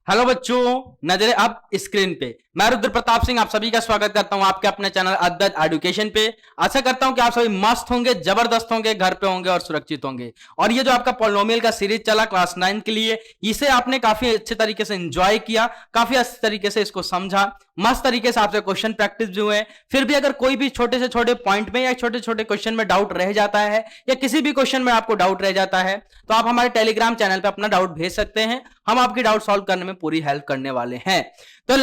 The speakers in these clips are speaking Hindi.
हेलो बच्चों, नजरे अब स्क्रीन पे मैं रुद्र प्रताप सिंह आप सभी का स्वागत करता हूं आपके अपने चैनल अद्वैत एजुकेशन पे। आशा करता हूं कि आप सभी मस्त होंगे, जबरदस्त होंगे, घर पे होंगे और सुरक्षित होंगे। और ये जो आपका पॉलिनोमियल का सीरीज चला क्लास 9 के लिए, इसे आपने काफी अच्छे तरीके से एंजॉय किया, काफी अच्छे तरीके से इसको समझा, मस्त तरीके से आपसे क्वेश्चन प्रैक्टिस भी हुए। फिर भी अगर कोई भी छोटे से छोटे पॉइंट में या छोटे छोटे क्वेश्चन में डाउट रह जाता है या किसी भी क्वेश्चन में आपको डाउट रह जाता है तो आप हमारे टेलीग्राम चैनल पे अपना डाउट भेज सकते हैं। हम आपकी डाउट सॉल्व करने में पूरी हेल्प करने वाले हैं। तो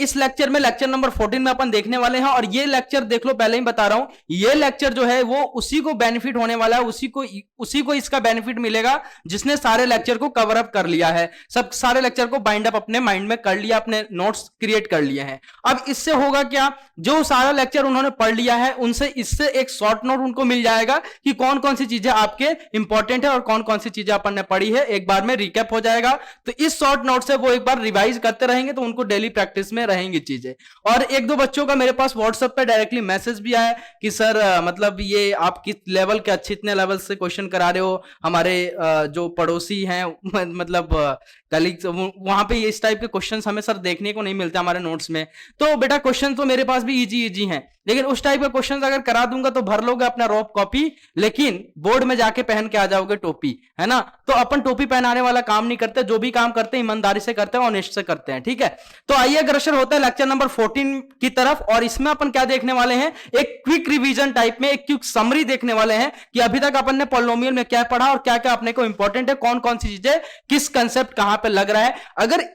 इस लेक्चर में लेक्चर नंबर 14 में अपन देखने वाले हैं। और ये लेक्चर देख लो, पहले ही बता रहा हूं, ये लेक्चर जो है वो उसी को बेनिफिट होने वाला है, उसी को इसका बेनिफिट मिलेगा जिसने सारे लेक्चर को कवर अप कर लिया है, सब सारे लेक्चर को बाइंड अप अपने माइंड में कर लिया, अपने नोट्स क्रिएट कर लिए हैं। अब इससे होगा क्या, जो सारा लेक्चर उन्होंने पढ़ लिया है उनसे इससे एक शॉर्ट नोट उनको मिल जाएगा कि कौन कौन सी चीजें आपके इंपॉर्टेंट है और कौन कौन सी चीजें अपन ने पढ़ी है, एक बार में रिकैप हो जाएगा। तो इस शॉर्ट नोट से वो एक बार रिवाइज करते रहेंगे तो उनको डेली प्रैक्टिस में रहेंगी चीजें। और एक दो बच्चों का मेरे पास व्हाट्सएप पे डायरेक्टली मैसेज भी आया कि सर मतलब ये आप किस लेवल के अच्छे इतने लेवल से क्वेश्चन करा रहे हो, हमारे जो पड़ोसी हैं मतलब कलीग्स, वहां पे इस टाइप के क्वेश्चंस हमें सर देखने को नहीं मिलते हमारे नोट्स में। तो बेटा क्वेश्चन तो मेरे पास भी इजी इजी हैं, लेकिन उस टाइप के क्वेश्चंस अगर करा दूंगा तो भर लोगे अपना रॉप कॉपी, लेकिन बोर्ड में जाके पहन के आ जाओगे टोपी, है ना। तो अपन टोपी पहनाने वाला काम नहीं करते, जो भी काम करते हैं ईमानदारी से करते हैं, ऑनेस्ट से करते हैं, ठीक है। तो आइए अग्रसर होता है लेक्चर नंबर 14 की तरफ। और इसमें अपन क्या देखने वाले हैं, एक क्विक रिवीजन टाइप में एक क्विक समरी देखने वाले हैं कि अभी तक अपन ने पॉलिनोमियल में क्या पढ़ा और क्या क्या अपने को इंपॉर्टेंट है, कौन कौन सी चीजें किस कंसेप्ट कहां पे लग रहा है। अगर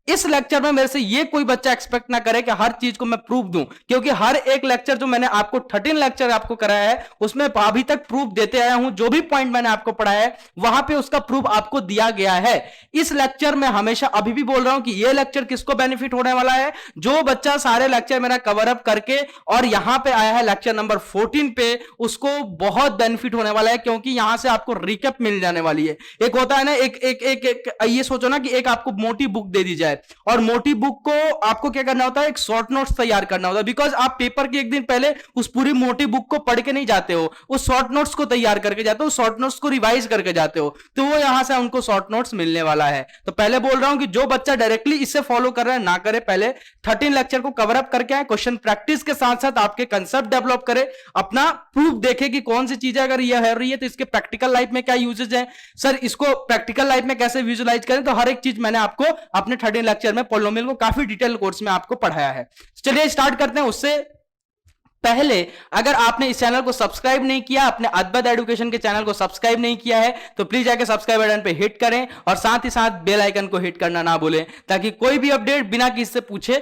इस लेक्चर में मेरे से ये कोई बच्चा एक्सपेक्ट ना करे कि हर चीज को मैं प्रूफ दूं, क्योंकि हर एक लेक्चर जो मैंने आपको 13 लेक्चर आपको कराया है उसमें अभी तक प्रूफ देते आया हूं। जो भी पॉइंट मैंने आपको पढ़ाया है वहां पे उसका प्रूफ आपको दिया गया है। इस लेक्चर में हमेशा अभी भी बोल रहा हूं कि ये लेक्चर किसको बेनिफिट होने वाला है, जो बच्चा सारे लेक्चर मेरा कवर अप करके और यहां पे आया है लेक्चर नंबर 14 पे, उसको बहुत बेनिफिट होने वाला है, क्योंकि यहां से आपको रिकैप मिल जाने वाली है। एक होता है ना, एक ये सोचो ना कि एक आपको मोटी बुक दे दी जाए और मोटी बुक को आपको क्या करना होता है, एक शॉर्ट नोट्स तैयार करना होता है। बिकॉज आप पेपर के एक दिन पहले उस पूरी मोटी बुक को पढ़ के नहीं जाते हो, उस शॉर्ट नोट्स को तैयार करके जाते हो, शॉर्ट नोट्स को रिवाइज करके जाते हो, तो वो यहां से उनको शॉर्ट नोट्स मिलने वाला है। तो पहले बोल रहा हूं कि जो बच्चा डायरेक्टली इससे फॉलो कर रहा है ना करे, पहले 13 लेक्चर को कवर अप करके आए, क्वेश्चन प्रैक्टिस के साथ साथ आपके कंसेप्ट डेवलप करे, अपना प्रूफ देखे कि कौन सी चीजें अगर ये है रही है तो इसके प्रैक्टिकल लाइफ में क्या यूजेज है, सर इसको प्रैक्टिकल लाइफ में कैसे विजुलाइज करें। तो हर एक चीज मैंने आपको अपने 13 लेक्चर में पॉलिनोमियल को काफी डिटेल कोर्स में आपको पढ़ाया है। चलिए स्टार्ट करते हैं। उससे पहले अगर आपने इस चैनल को सब्सक्राइब नहीं किया, अपने अद्वैत एजुकेशन के चैनल को सब्सक्राइब नहीं किया है, तो प्लीज जाके सब्सक्राइब बटन पे हिट करें और साथ ही साथ बेल आइकन को हिट करना ना भूलें, ताकि कोई भी अपडेट बिना किसी से पूछे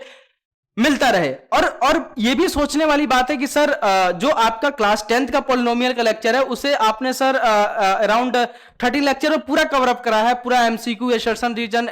मिलता रहे। और ये भी सोचने वाली बात है कि सर जो आपका क्लास 10th का पॉलिनोमियल का लेक्चर है उसे आपने सर अराउंड 30 लेक्चर में पूरा कवर अप करा है, पूरा MCQ, assertion reason,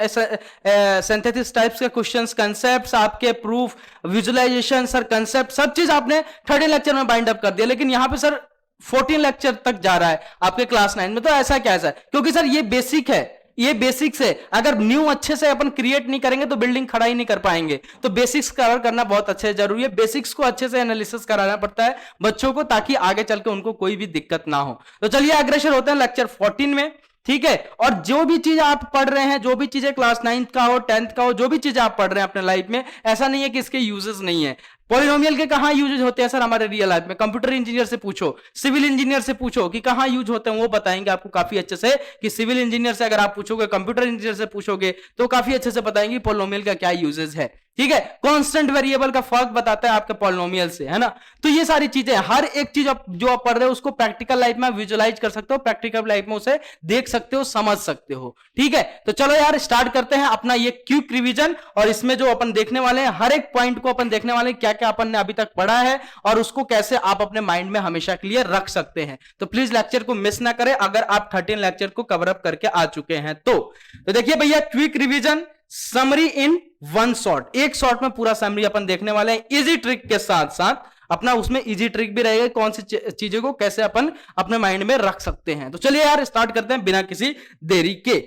synthesis types के क्वेश्चंस, कंसेप्ट्स, आपके प्रूफ, विजुअलाइजेशन, सर कंसेप्ट, सब चीज आपने 30 लेक्चर में बाइंड अप कर दिया। लेकिन यहां पे सर 14 लेक्चर तक जा रहा है आपके क्लास 9 में। तो ऐसा क्या है, क्योंकि सर ये बेसिक है, ये बेसिक्स है। अगर न्यू अच्छे से अपन क्रिएट नहीं करेंगे तो बिल्डिंग खड़ा ही नहीं कर पाएंगे। तो बेसिक्स कवर करना बहुत अच्छे जरूरी है। बेसिक्स को अच्छे से एनालिसिस कराना पड़ता है बच्चों को, ताकि आगे चल के उनको कोई भी दिक्कत ना हो। तो चलिए अग्रसर होते हैं लेक्चर 14 में, ठीक है। और जो भी चीज आप पढ़ रहे हैं, जो भी चीजें क्लास 9th का हो, 10th का हो, जो भी चीजें आप पढ़ रहे हैं अपने लाइफ में, ऐसा नहीं है कि इसके यूजेस नहीं है। पॉलिनोमियल के कहां यूज होते हैं सर हमारे रियल लाइफ में, कंप्यूटर इंजीनियर से पूछो, सिविल इंजीनियर से पूछो कि कहां यूज होते हैं, वो बताएंगे आपको काफी अच्छे से। कि सिविल इंजीनियर से अगर आप पूछोगे, कंप्यूटर इंजीनियर से पूछोगे, तो काफी अच्छे से बताएंगे पॉलिनोमियल का क्या यूजेस है, ठीक है। कांस्टेंट वेरिएबल का फर्क बताता है आपके पॉलिनोमियल से, है ना। तो ये सारी चीजें, हर एक चीज जो आप पढ़ रहे हो उसको प्रैक्टिकल लाइफ में विजुअलाइज कर सकते हो, प्रैक्टिकल लाइफ में उसे देख सकते हो, समझ सकते हो, ठीक है। तो चलो यार स्टार्ट करते हैं अपना ये क्विक रिवीजन। और इसमें जो अपन देखने वाले हैं, हर एक पॉइंट को अपन देखने वाले हैं, क्या क्या अपन ने अभी तक पढ़ा है और उसको कैसे आप अपने माइंड में हमेशा के लिए रख सकते हैं। तो प्लीज लेक्चर को मिस ना करें अगर आप 13 लेक्चर को कवर अप करके आ चुके हैं तो देखिए भैया, quick revision summary in one shot, एक शॉट में पूरा समरी अपन देखने वाले हैं, इजी ट्रिक के साथ साथ अपना उसमें इजी ट्रिक भी रहेगा, कौन सी चीजों को कैसे अपन अपने माइंड में रख सकते हैं। तो चलिए यार स्टार्ट करते हैं बिना किसी देरी के।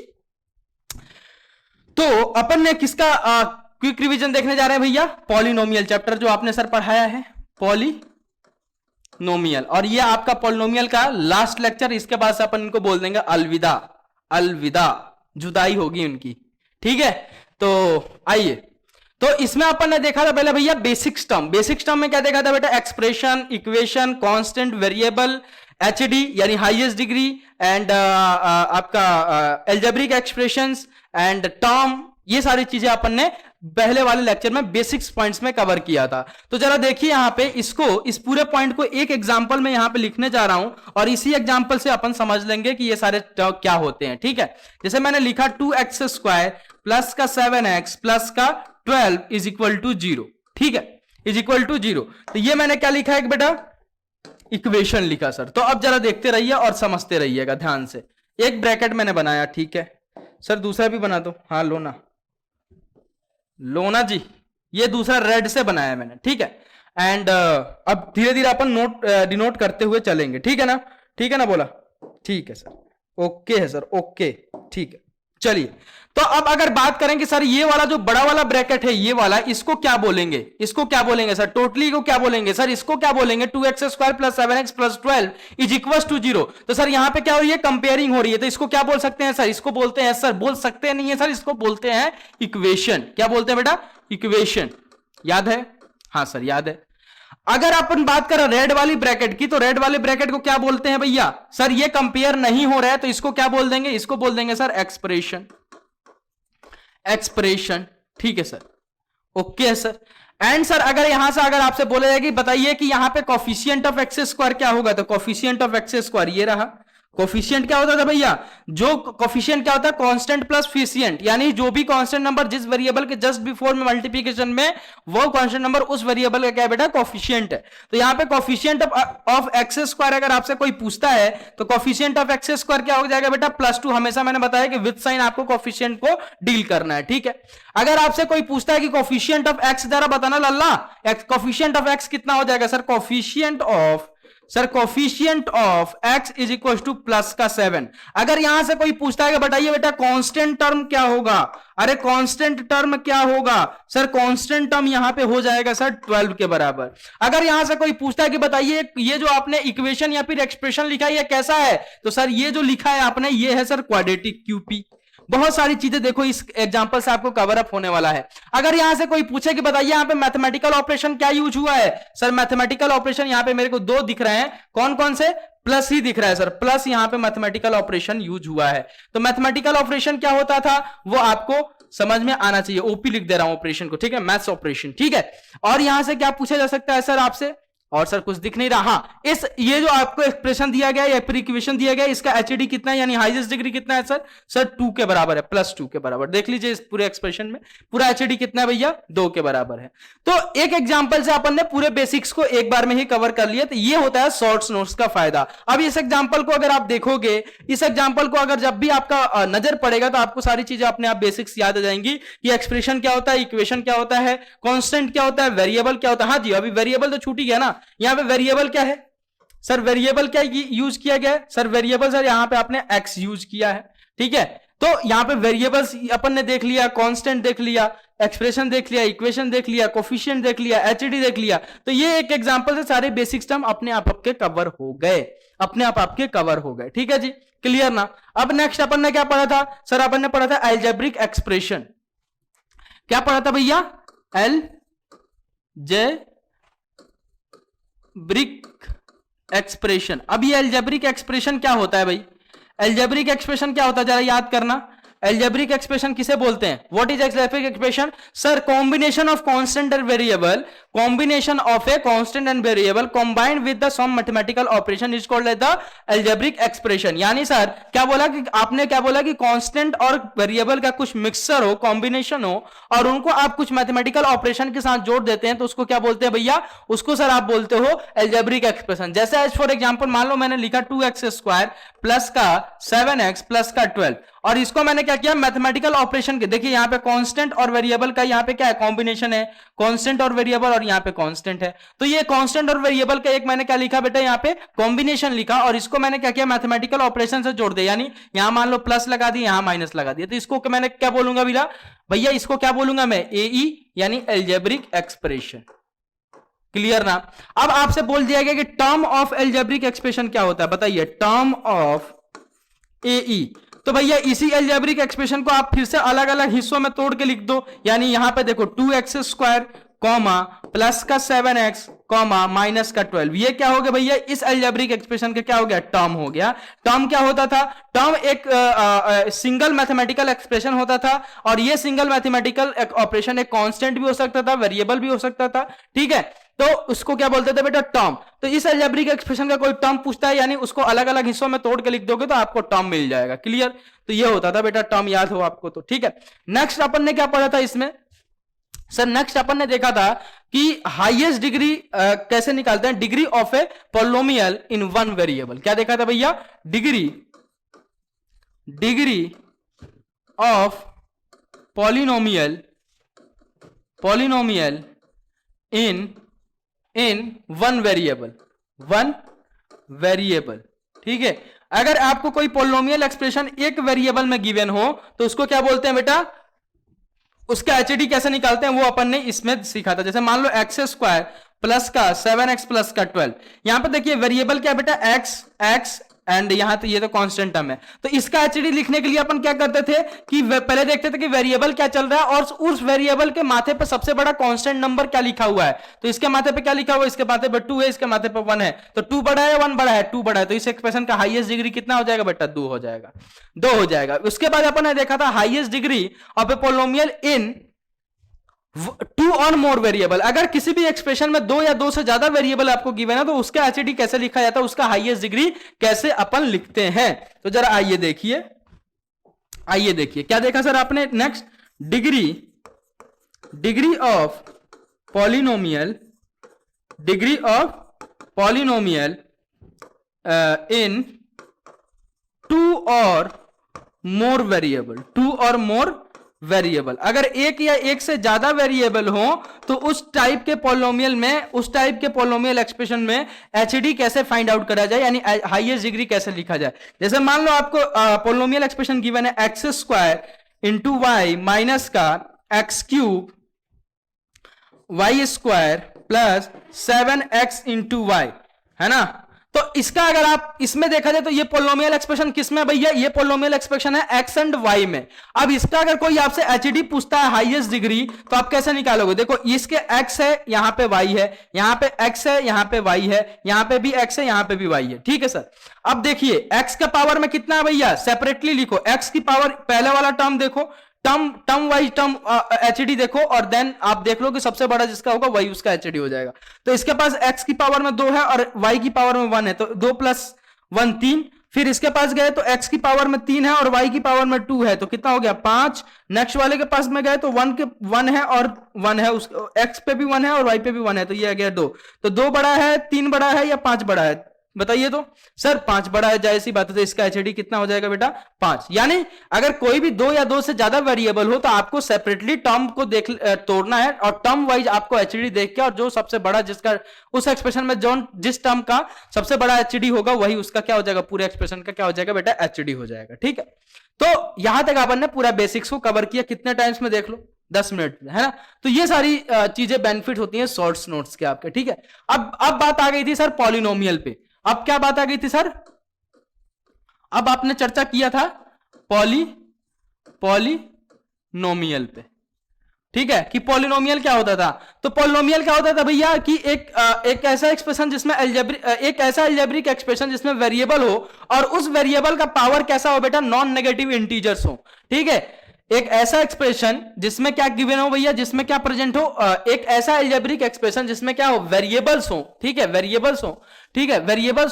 तो अपन ने किसका क्विक रिवीजन देखने जा रहे हैं भैया, पॉलिनोमियल चैप्टर जो आपने सर पढ़ाया है, पॉलिनोमियल। और ये आपका पॉलिनोमियल का लास्ट लेक्चर, इसके बाद से अपन इनको बोल देंगे अलविदा, अलविदा, जुदाई होगी उनकी, ठीक है। तो आइए, तो इसमें अपन ने देखा था पहले भैया बेसिक्स टर्म। बेसिक्स टर्म में क्या देखा था बेटा? Expression, equation, constant, variable, HD यानी हाईएस्ट डिग्री, एंड आपका एल्जेब्रिक एक्सप्रेशंस एंड टर्म, ये सारी चीजें अपन ने पहले वाले लेक्चर में बेसिक्स पॉइंट्स में कवर किया था। तो जरा देखिए यहां पे इसको, इस पूरे पॉइंट को एक एग्जांपल में यहां पे लिखने जा रहा हूं और इसी एग्जांपल से अपन समझ लेंगे कि ये सारे क्या होते हैं। ठीक है, जैसे मैंने लिखा 2x स्क्वायर प्लस का 7x प्लस का 12 इज इक्वल टू 0। ठीक है, इज इक्वल टू 0। तो ये मैंने क्या लिखा है बेटा? इक्वेशन लिखा सर। तो अब जरा देखते रहिए और समझते रहिएगा ध्यान से। एक ब्रैकेट मैंने बनाया, ठीक है सर, दूसरा भी बना दो। हाँ लोना, लोना जी, ये दूसरा रेड से बनाया मैंने। ठीक है, एंड अब धीरे धीरे अपन डिनोट करते हुए चलेंगे। ठीक है ना? ठीक है ना बोला? ठीक है सर, ओके है सर, ओके ठीक है। चलिए, तो अब अगर बात करें कि सर ये वाला जो बड़ा वाला ब्रैकेट है, ये वाला, इसको क्या बोलेंगे? इसको क्या बोलेंगे सर? टोटली को क्या बोलेंगे सर? इसको क्या बोलेंगे? 2x square plus 7x plus 12 is equal to 0। तो सर यहां पे क्या हो रही है? कंपेयरिंग हो रही है। तो इसको क्या बोल सकते हैं सर? इसको बोलते हैं सर, बोल सकते हैं नहीं है सर, इसको बोलते हैं इक्वेशन। क्या बोलते हैं बेटा? इक्वेशन। याद है? हाँ सर याद है। अगर अपन बात करें रेड वाली ब्रैकेट की, तो रेड वाले ब्रैकेट को क्या बोलते हैं भैया? सर ये कंपेयर नहीं हो रहा है, तो इसको क्या बोल देंगे? इसको बोल देंगे सर एक्सप्रेशन। एक्सप्रेशन, ठीक है सर, ओके है सर। एंड सर अगर यहां से अगर आपसे बोला जाए कि बताइए कि यहां पे कोफिशिएंट ऑफ एक्स स्क्वायर क्या होगा, तो कोफिशिएंट ऑफ एक्स स्क्वायर ये रहा। कोफिशिएंट क्या होता था भैया? जो कोफिशिएंट क्या होता है? कांस्टेंट प्लस फिशिएंट, यानी जो भी कांस्टेंट नंबर जिस वेरिएबल के जस्ट बिफोर में मल्टीप्लिकेशन में, वो कांस्टेंट नंबर उस वेरिएबल का क्या है बेटा? कोफिशिएंट है। तो यहां पे कोफिशिएंट ऑफ एक्स स्क्वायर अगर आपसे कोई पूछता है, तो कोफिशिएंट ऑफ एक्स स्क्वायर क्या हो जाएगा बेटा? +2। हमेशा मैंने बताया कि विद साइन आपको कोफिशिएंट को डील करना है। ठीक है, अगर आपसे कोई पूछता है कि कोफिशिएंट ऑफ एक्स जरा बताना लल्ला, कोफिशिएंट ऑफ एक्स कितना हो जाएगा sir? Coefficient of x is equal two plus का 7। अगर यहां से कोई पूछता है कि बताइए बेटा कांस्टेंट टर्म क्या होगा? अरे कांस्टेंट टर्म क्या होगा सर? कांस्टेंट टर्म यहां पे हो जाएगा सर 12 के बराबर। अगर यहां से कोई पूछता है कि बताइए ये जो आपने इक्वेशन या फिर एक्सप्रेशन लिखा है ये कैसा है, तो सर ये जो लिखा है आपने ये है सर क्वाड्रेटिक QP। बहुत सारी चीजें देखो इस एग्जांपल से आपको कवर अप होने वाला है। अगर यहां से कोई पूछे कि बताइए यहां पे मैथमेटिकल ऑपरेशन क्या यूज हुआ है, सर मैथमेटिकल ऑपरेशन यहां पे मेरे को 2 दिख रहे हैं। कौन कौन से? प्लस ही दिख रहा है सर, प्लस यहां पे मैथमेटिकल ऑपरेशन यूज हुआ है। तो मैथमेटिकल ऑपरेशन क्या होता था वो आपको समझ में आना चाहिए। ओपी लिख दे रहा हूं ऑपरेशन को, ठीक है, मैथ्स ऑपरेशन। ठीक है, और यहां से क्या पूछा जा सकता है सर आपसे? और सर कुछ दिख नहीं रहा। इस ये जो आपको एक्सप्रेशन दिया गया या फिर इक्वेशन दिया गया, इसका एचडी कितना है यानी हाईएस्ट डिग्री कितना है सर? सर 2 के बराबर है, +2 के बराबर। देख लीजिए इस पूरे एक्सप्रेशन में पूरा एचडी कितना है भैया? 2 के बराबर है। तो एक एग्जांपल से अपन ने पूरे बेसिक्स को एक बार में ही कवर कर लिया। तो ये होता है शॉर्ट्स नोट्स का फायदा। अब इस एग्जांपल को अगर आप देखोगे, इस एग्जांपल को अगर जब भी आपका नजर पड़ेगा तो आपको सारी चीजें अपने आप बेसिक्स याद आ जाएंगी कि एक्सप्रेशन क्या होता है, इक्वेशन क्या होता है, कांस्टेंट क्या होता है, वेरिएबल क्या होता है। हाँ जी, अभी वेरिएबल तो छूट ही गया ना। यहां पे वेरिएबल क्या है सर? वेरिएबल क्या यूज किया गया है सर? वेरिएबल सर यहां पे आपने x यूज किया है। ठीक है, तो यहां पे वेरिएबल्स अपन ने देख लिया, कांस्टेंट देख लिया, एक्सप्रेशन देख लिया, इक्वेशन देख लिया, कोफिशिएंट देख लिया, एचडी देख लिया। तो ये एक एग्जांपल से सारे बेसिक्स टर्म अपने आप आपके कवर हो गए, अपने आप आपके कवर हो गए। ठीक है जी, क्लियर ना? अब नेक्स्ट अपन ने क्या पढ़ा था सर? अपन ने पढ़ा था अलजेब्रिक एक्सप्रेशन। क्या पढ़ा था भैया? Algebraic expression. अब ये अलजेब्रिक एक्सप्रेशन क्या होता है भाई? अलजेब्रिक एक्सप्रेशन क्या होता है जरा याद करना। अलजेब्रिक एक्सप्रेशन किसे बोलते हैं? What is algebraic expression sir? Combination of constant and variable, combination of a constant and variable combined with the some mathematical operation is called the algebraic expression. यानी सर क्या बोला कि आपने क्या बोला कि कांस्टेंट और वेरिएबल का कुछ मिक्सचर हो, कॉम्बिनेशन हो, और उनको आप कुछ मैथमेटिकल ऑपरेशन के साथ जोड़ देते हैं, तो उसको क्या बोलते हैं भैया? उसको सर आप बोलते हो अलजेब्रिक एक्सप्रेशन। जैसे एज फॉर एग्जांपल मान लो मैंने लिखा 2x स्क्वायर प्लस का 7x प्लस का 12, और इसको मैंने क्या किया? मैथमेटिकल ऑपरेशन के, देखिए यहां पे कांस्टेंट और वेरिएबल का यहां पे क्या है? कॉम्बिनेशन है, कांस्टेंट और वेरिएबल, और यहां पे कांस्टेंट है। तो ये कांस्टेंट और वेरिएबल का एक मैंने क्या लिखा बेटा? यहां पे कॉम्बिनेशन लिखा, और इसको मैंने क्या किया? मैथमेटिकल ऑपरेशन से जोड़ दिया। यानी यहां मान लो प्लस लगा दिया, यहां माइनस लगा दिया, तो इसको मैंने क्या बोलूंगा भैया? इसको क्या बोलूंगा मैं? एई यानी अलजेब्रिक एक्सप्रेशन। क्लियर ना? अब आपसे बोल दिया गया कि टर्म ऑफ अलजेब्रिक एक्सप्रेशन क्या होता है, बताइए। टर्म ऑफ एई, तो भैया इसी अलजेब्रिक एक्सप्रेशन को आप फिर से अलग अलग हिस्सों में तोड़ के लिख दो, यानी यहां पे देखो 2x² कॉमा प्लस का 7x कॉमा माइनस का 12, ये क्या हो गया भैया, इस अलजेब्रिक एक्सप्रेशन का क्या हो गया, टर्म हो गया। टर्म क्या होता था, टर्म एक सिंगल मैथमेटिकल एक्सप्रेशन होता था, और ये सिंगल मैथमेटिकल ऑपरेशन एक कांस्टेंट भी हो सकता था, वेरिएबल भी हो सकता था, ठीक है, तो उसको क्या बोलते थे बेटा, टर्म। तो इस अलजेब्रिक एक्सप्रेशन का कोई टर्म पूछता है, यानी उसको अलग अलग हिस्सों में तोड़ के लिख दोगे तो आपको टर्म मिल जाएगा। क्लियर, तो ये होता था बेटा टर्म, याद हो आपको तो, ठीक है। नेक्स्ट अपन ने क्या पढ़ा था इसमें सर, नेक्स्ट अपन ने देखा था कि हाईएस्ट डिग्री कैसे निकालते हैं, degree of a polynomial in one variable. क्या देखा था भैया, degree of polynomial in one variable, ठीक है। अगर आपको कोई पॉलिनोमियल एक्सप्रेशन एक वेरिएबल में गिवन हो तो उसको क्या बोलते हैं बेटा, उसका एचडी कैसे निकालते हैं वो अपन ने इसमें सीखा था। जैसे मान लो x² प्लस का 7x प्लस का 12, यहां पर देखिए वेरिएबल क्या है बेटा, x एंड यहां तो ये तो कांस्टेंट टर्म है, तो इसका एचडी लिखने के लिए अपन क्या करते थे कि पहले देखते थे कि वेरिएबल क्या चल रहा है और उस वेरिएबल के माथे पे सबसे बड़ा कांस्टेंट नंबर क्या लिखा हुआ है। तो इसके माथे पे क्या लिखा हुआ है, इसके माथे पे 2 है, इसके माथे पे 1 है, तो 2 बड़ा है 1 बड़ा है, 2 बड़ा है, तो इस एक्सप्रेशन का हाईएस्ट डिग्री कितना हो जाएगा बेटा, 2 हो जाएगा, 2 हो जाएगा। उसके बाद अपन ने देखा था highest degree of a polynomial इन 2 और मोर वेरिएबल। अगर किसी भी एक्सप्रेशन में 2 या 2 से ज्यादा वेरिएबल आपको गिवन है तो उसका एचडी कैसे लिखा जाता है, उसका हाईएस्ट डिग्री कैसे अपन लिखते हैं। तो जरा आइए देखिए क्या देखा सर आपने, नेक्स्ट डिग्री ऑफ पॉलिनोमियल इन 2 और मोर वेरिएबल। अगर एक या एक से ज्यादा वेरिएबल हो तो उस टाइप के पॉलिनोमियल एक्सप्रेशन में एचडी कैसे फाइंड आउट करा जाए, यानी हाईएस्ट डिग्री कैसे लिखा जाए। जैसे मान लो आपको पॉलिनोमियल एक्सप्रेशन गिवन है x² इंटू वाई माइनस का x³ y² plus 7x into Y, है ना। तो इसका अगर आप इसमें देखा जाए तो ये पॉलिनोमियल एक्सप्रेशन किसमें भैया, ये पॉलिनोमियल एक्सप्रेशन है x एंड y में। अब इसका अगर कोई आपसे एचडी पूछता है हाईएस्ट डिग्री, तो आप कैसे निकालोगे, देखो इसके x है, यहां पे y है, यहां पे x है, यहां पे y है, यहां पे भी x है, यहां पे भी y है, ठीक है सर। अब देखिए x का पावर में कितना है भैया, सेपरेटली लिखो, x की पावर पहले वाला टर्म देखो, टर्म वाइज टर्म एचडी देखो, और देन आप देख लो कि सबसे बड़ा जिसका होगा वही उसका एचडी हो जाएगा। तो इसके पास x की पावर में 2 है और y की पावर में 1 है, तो 2 + 1 3। फिर इसके पास गए तो x की पावर में 3 है और y की पावर में 2 है, तो कितना हो गया 5। नेक्स्ट वाले के पास में गए तो 1 है और 1 है, उस x पे भी 1 है और y पे भी 1 है, तो ये आ गया 2। तो 2 बड़ा है, 3 बड़ा है या 5 बड़ा है, बताइए तो सर 5 बड़ा है, जाहिर सी बात है, तो इसका एचडी कितना हो जाएगा बेटा 5। यानी अगर कोई भी 2 या 2 से ज्यादा वेरिएबल हो तो आपको सेपरेटली टर्म को तोड़ना है और टर्म वाइज आपको एचडी देख के, और जो सबसे बड़ा जिसका उस एक्सप्रेशन में जिस टर्म का सबसे बड़ा एचडी होगा वही उसका क्या हो जाएगा, पूरे एक्सप्रेशन का क्या हो जाएगा बेटा, एचडी हो जाएगा, ठीक है। तो यहां तक अपन ने पूरा बेसिक्स को कवर किया, कितने टाइम्स में देख लो, 10 मिनट में, है ना। तो ये सारी चीजें बेनिफिट होती हैं शॉर्ट्स नोट्स के आपके, ठीक है। अब बात आ गई थी सर पॉलिनोमियल पे। अब क्या बात आ गई थी सर, अब आपने चर्चा किया था पॉलिनोमियल पे, ठीक है, कि पॉलिनोमियल क्या होता था। तो पॉलिनोमियल क्या होता था भैया कि एक ऐसा एक्सप्रेशन जिसमें एक ऐसा अलजेब्रिक एक्सप्रेशन जिसमें वेरिएबल हो और उस वेरिएबल का पावर कैसा हो बेटा, नॉन नेगेटिव इंटीजर्स हो, ठीक है। एक ऐसा एक्सप्रेशन जिसमें क्या गिवन हो भैया, जिसमें क्या प्रेजेंट हो, एक ऐसा अलजेब्रिक एक्सप्रेशन जिसमें क्या हो, वेरिएबल्स हो, ठीक है, वेरिएबल्स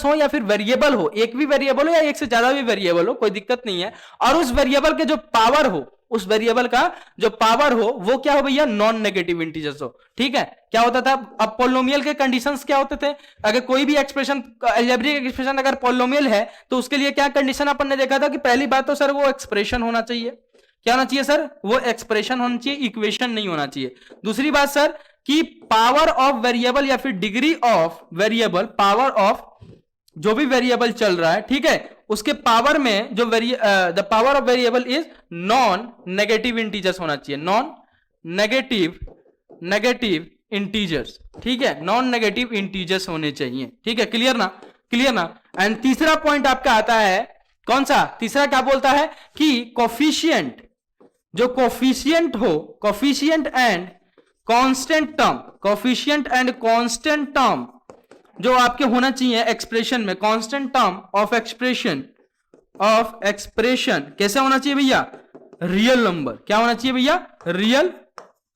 हो या फिर वेरिएबल हो, एक भी वेरिएबल हो या एक से ज्यादा भी वेरिएबल हो, कोई दिक्कत नहीं है। और उस वेरिएबल के जो पावर हो, उस वेरिएबल का जो पावर हो वो क्या हो भैया, नॉन नेगेटिव इंटीजर्स हो, ठीक है। क्या होता था, अब पॉलिनोमियल के कंडीशंस क्या होते थे, अगर कोई भी एक्सप्रेशन अलजेब्रिक एक्सप्रेशन अगर पॉलिनोमियल है तो उसके लिए क्या कंडीशन अपन ने देखा था कि पहली बात तो सर वो एक्सप्रेशन होना चाहिए, क्या होना चाहिए सर, वो एक्सप्रेशन होना चाहिए, इक्वेशन नहीं होना चाहिए। दूसरी बात सर कि पावर ऑफ वेरिएबल या फिर degree of variable, power of जो भी वेरिएबल चल रहा है, ठीक है, उसके पावर में जो the power of variable is non negative integers होना चाहिए, नॉन नेगेटिव इंटीजर्स, ठीक है, नॉन नेगेटिव इंटीजर्स होने चाहिए, ठीक है। क्लियर ना। एंड तीसरा पॉइंट आपका आता है कौन सा तीसरा क्या बोलता है कि कोफिशिएंट, जो कोफिशिएंट हो, coefficient and constant term, coefficient and constant term जो आपके होना चाहिए एक्सप्रेशन में, कांस्टेंट टर्म ऑफ एक्सप्रेशन कैसे होना चाहिए भैया, रियल नंबर। क्या होना चाहिए भैया,